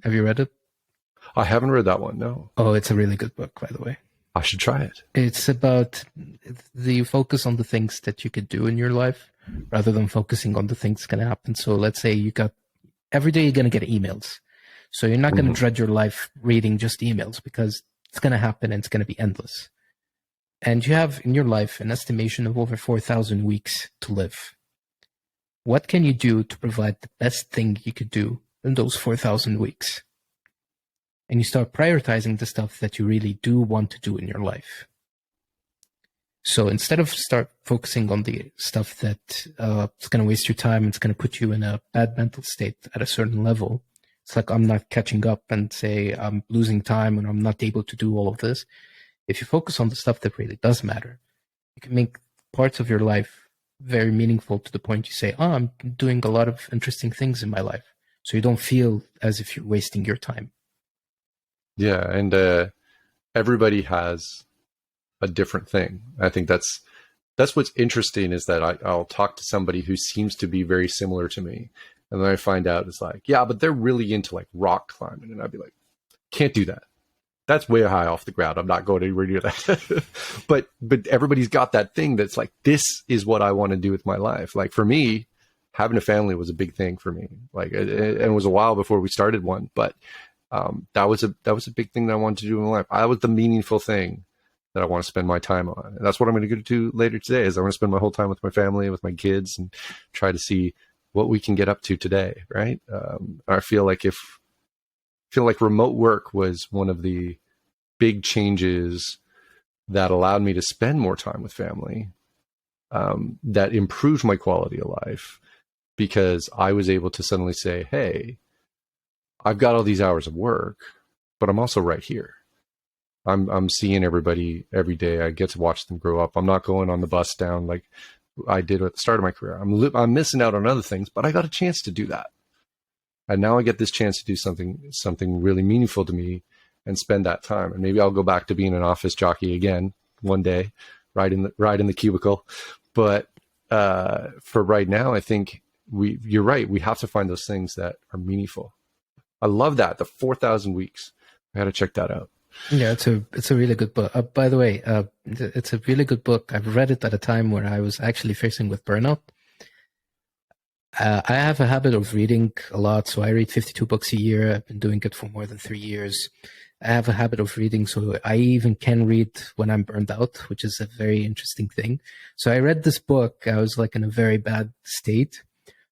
Have you read it? I haven't read that one, no. Oh, it's a really good book, by the way. I should try it. It's about the focus on the things that you could do in your life rather than focusing on the things that's going to happen. So let's say every day you're going to get emails. So you're not going to dread your life reading just emails, because it's going to happen and it's going to be endless. And you have in your life an estimation of over 4,000 weeks to live. What can you do to provide the best thing you could do in those 4,000 weeks? And you start prioritizing the stuff that you really do want to do in your life. So instead of start focusing on the stuff that it's going to waste your time, it's going to put you in a bad mental state at a certain level. It's like, I'm not catching up, and say I'm losing time and I'm not able to do all of this. If you focus on the stuff that really does matter, you can make parts of your life very meaningful to the point you say, I'm doing a lot of interesting things in my life. So you don't feel as if you're wasting your time. Yeah, and everybody has a different thing. I think that's what's interesting, is that I'll talk to somebody who seems to be very similar to me, and then I find out it's like, yeah, but they're really into like rock climbing, and I'd be like, can't do that. That's way high off the ground. I'm not going anywhere near that. but everybody's got that thing that's like, this is what I want to do with my life. Like for me, having a family was a big thing for me. Like it was a while before we started one, but that was a big thing that I wanted to do in my life. That was the meaningful thing that I want to spend my time on. And that's what I'm going to do later today, is I want to spend my whole time with my family, with my kids, and try to see what we can get up to today. Right. I feel like remote work was one of the big changes that allowed me to spend more time with family, that improved my quality of life, because I was able to suddenly say, hey, I've got all these hours of work, but I'm also right here. I'm seeing everybody every day. I get to watch them grow up. I'm not going on the bus down like I did at the start of my career. I'm missing out on other things, but I got a chance to do that. And now I get this chance to do something really meaningful to me and spend that time. And maybe I'll go back to being an office jockey again one day, right in the cubicle. But for right now, I think you're right. We have to find those things that are meaningful. I love that. The 4,000 weeks. I got to check that out. Yeah, it's a really good book. By the way, it's a really good book. I've read it at a time where I was actually facing with burnout. I have a habit of reading a lot, so I read 52 books a year. I've been doing it for more than 3 years. I have a habit of reading, so I even can read when I'm burned out, which is a very interesting thing. So I read this book. I was like in a very bad state.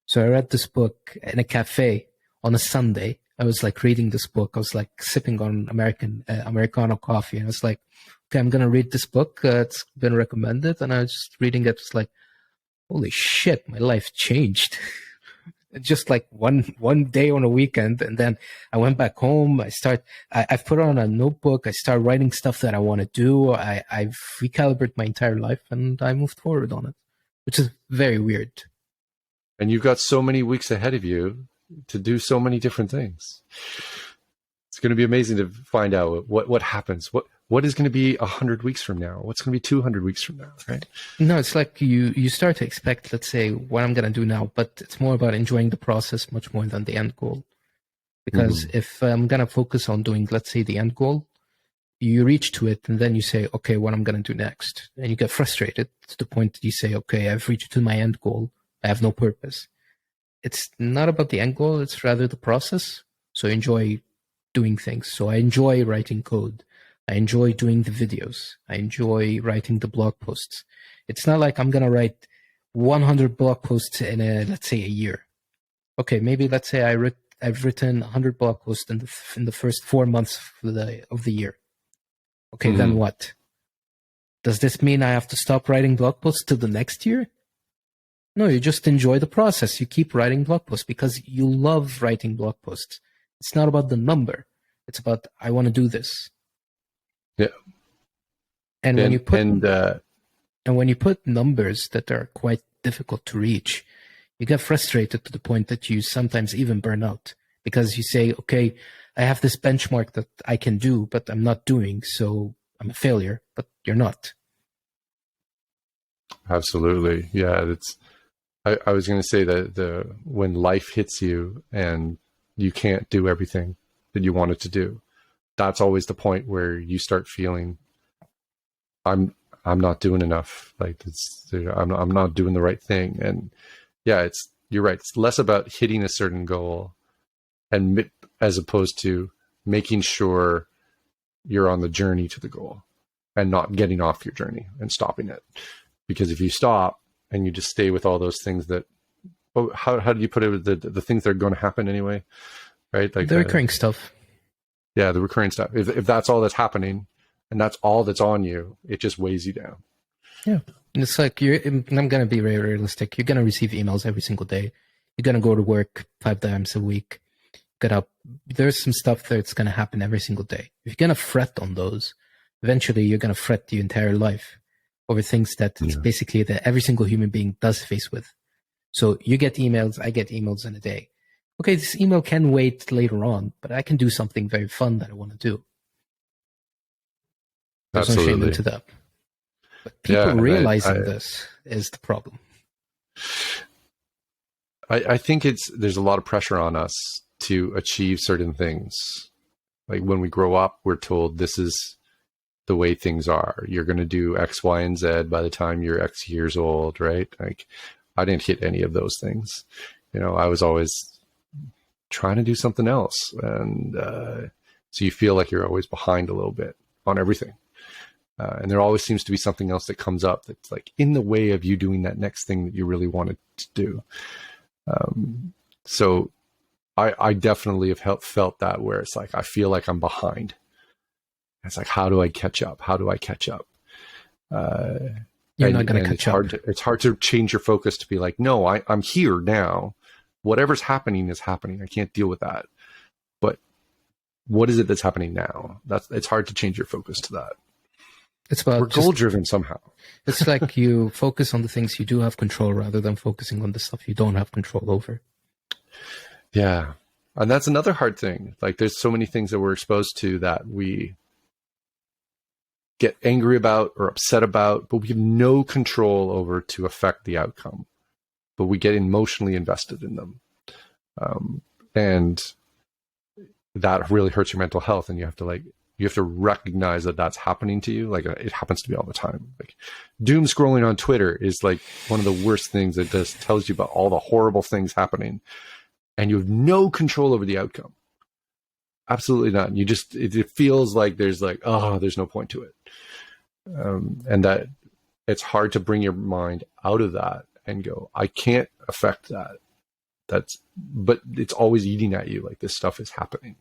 So I read this book in a cafe on a Sunday. I was like reading this book. I was like sipping on Americano coffee. And I was like, okay, I'm going to read this book. It's been recommended. And I was just reading it. It's like, holy shit, my life changed. Just like one day on a weekend. And then I went back home. I've put on a notebook. I start writing stuff that I want to do. I've recalibrated my entire life and I moved forward on it, which is very weird. And you've got so many weeks ahead of you to do so many different things. It's going to be amazing to find out what happens. What is going to be 100 weeks from now? What's going to be 200 weeks from now, right? No, it's like you start to expect, let's say, what I'm going to do now, but it's more about enjoying the process much more than the end goal. Because if I'm going to focus on doing, let's say, the end goal, you reach to it and then you say, okay, what I'm going to do next? And you get frustrated to the point that you say, okay, I've reached to my end goal. I have no purpose. It's not about the end goal. It's rather the process. So enjoy doing things. So I enjoy writing code. I enjoy doing the videos. I enjoy writing the blog posts. It's not like I'm going to write 100 blog posts in let's say a year. Okay, maybe let's say I've written 100 blog posts in the first 4 months of the year. Okay, then what? Does this mean I have to stop writing blog posts till the next year? No, you just enjoy the process. You keep writing blog posts because you love writing blog posts. It's not about the number. It's about, I want to do this. Yeah. And when you put numbers that are quite difficult to reach, you get frustrated to the point that you sometimes even burn out because you say, okay, I have this benchmark that I can do, but I'm not doing, so I'm a failure, but you're not. Absolutely. Yeah. I was going to say that when life hits you and you can't do everything that you wanted to do, that's always the point where you start feeling I'm not doing enough. Like I'm not doing the right thing. And yeah, you're right. It's less about hitting a certain goal and as opposed to making sure you're on the journey to the goal and not getting off your journey and stopping it. Because if you stop and you just stay with all those things that, how do you put it? The things that are going to happen anyway, right? Like the recurring stuff. Yeah, the recurring stuff. If that's all that's happening and that's all that's on you, it just weighs you down. Yeah. And it's like, I'm going to be very realistic. You're going to receive emails every single day. You're going to go to work 5 times a week. There's some stuff that's going to happen every single day. If you're going to fret on those, eventually you're going to fret your entire life over things that it's basically that every single human being does face with. So you get emails, I get emails in a day. Okay, this email can wait later on, but I can do something very fun that I want to do. There's no shame into that. But people realizing this is the problem. I think there's a lot of pressure on us to achieve certain things. Like when we grow up, we're told this is the way things are. You're going to do X, Y, and Z by the time you're X years old, right? Like I didn't hit any of those things. I was always trying to do something else. And so you feel like you're always behind a little bit on everything. And there always seems to be something else that comes up that's like in the way of you doing that next thing that you really wanted to do. So I definitely have felt that where it's like, I feel like I'm behind. It's like, how do I catch up? How do I catch up? You're not going to catch up. It's hard to change your focus to be like, no, I'm here now. Whatever's happening is happening. I can't deal with that. But what is it that's happening now? It's hard to change your focus to that. It's about we're goal driven somehow. It's like you focus on the things you do have control rather than focusing on the stuff you don't have control over. Yeah. And that's another hard thing. Like there's so many things that we're exposed to that we get angry about or upset about, but we have no control over to affect the outcome. But we get emotionally invested in them. And that really hurts your mental health. And you have to recognize that that's happening to you. Like it happens to me all the time. Like doom scrolling on Twitter is like one of the worst things. It just tells you about all the horrible things happening and you have no control over the outcome. Absolutely not. You just, it feels like there's no point to it. And that it's hard to bring your mind out of that and go, I can't affect that. But it's always eating at you. Like this stuff is happening.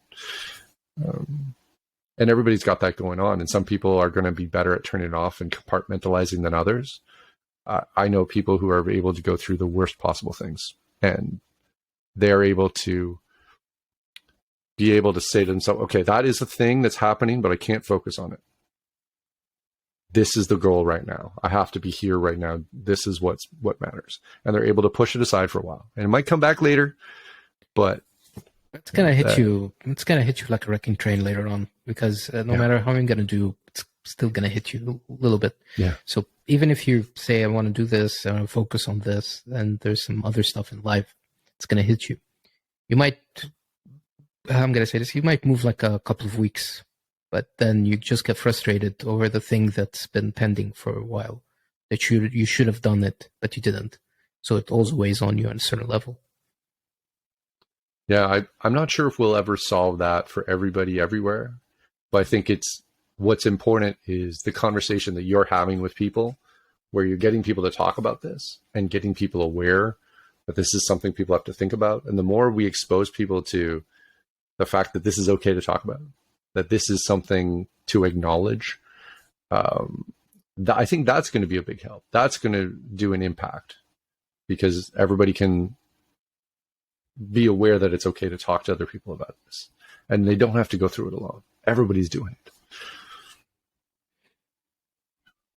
And everybody's got that going on. And some people are going to be better at turning it off and compartmentalizing than others. I know people who are able to go through the worst possible things, and they're able to be able to say to themselves, okay, that is a thing that's happening, but I can't focus on it. This is the goal right now. I have to be here right now. This is what matters. And they're able to push it aside for a while. And it might come back later, but it's gonna hit you. It's gonna hit you like a wrecking train later on, because no matter how I'm gonna do, it's still gonna hit you a little bit. Yeah. So even if you say I want to do this, I want to focus on this, and there's some other stuff in life, it's gonna hit you. You might. I'm gonna say this. You might move like a couple of weeks, but then you just get frustrated over the thing that's been pending for a while. That you should have done it, but you didn't. So it also weighs on you on a certain level. Yeah, I'm not sure if we'll ever solve that for everybody everywhere, but I think what's important is the conversation that you're having with people, where you're getting people to talk about this and getting people aware that this is something people have to think about. And the more we expose people to the fact that this is okay to talk about, that this is something to acknowledge, I think that's going to be a big help. That's going to do an impact, because everybody can be aware that it's okay to talk to other people about this, and they don't have to go through it alone. Everybody's doing it.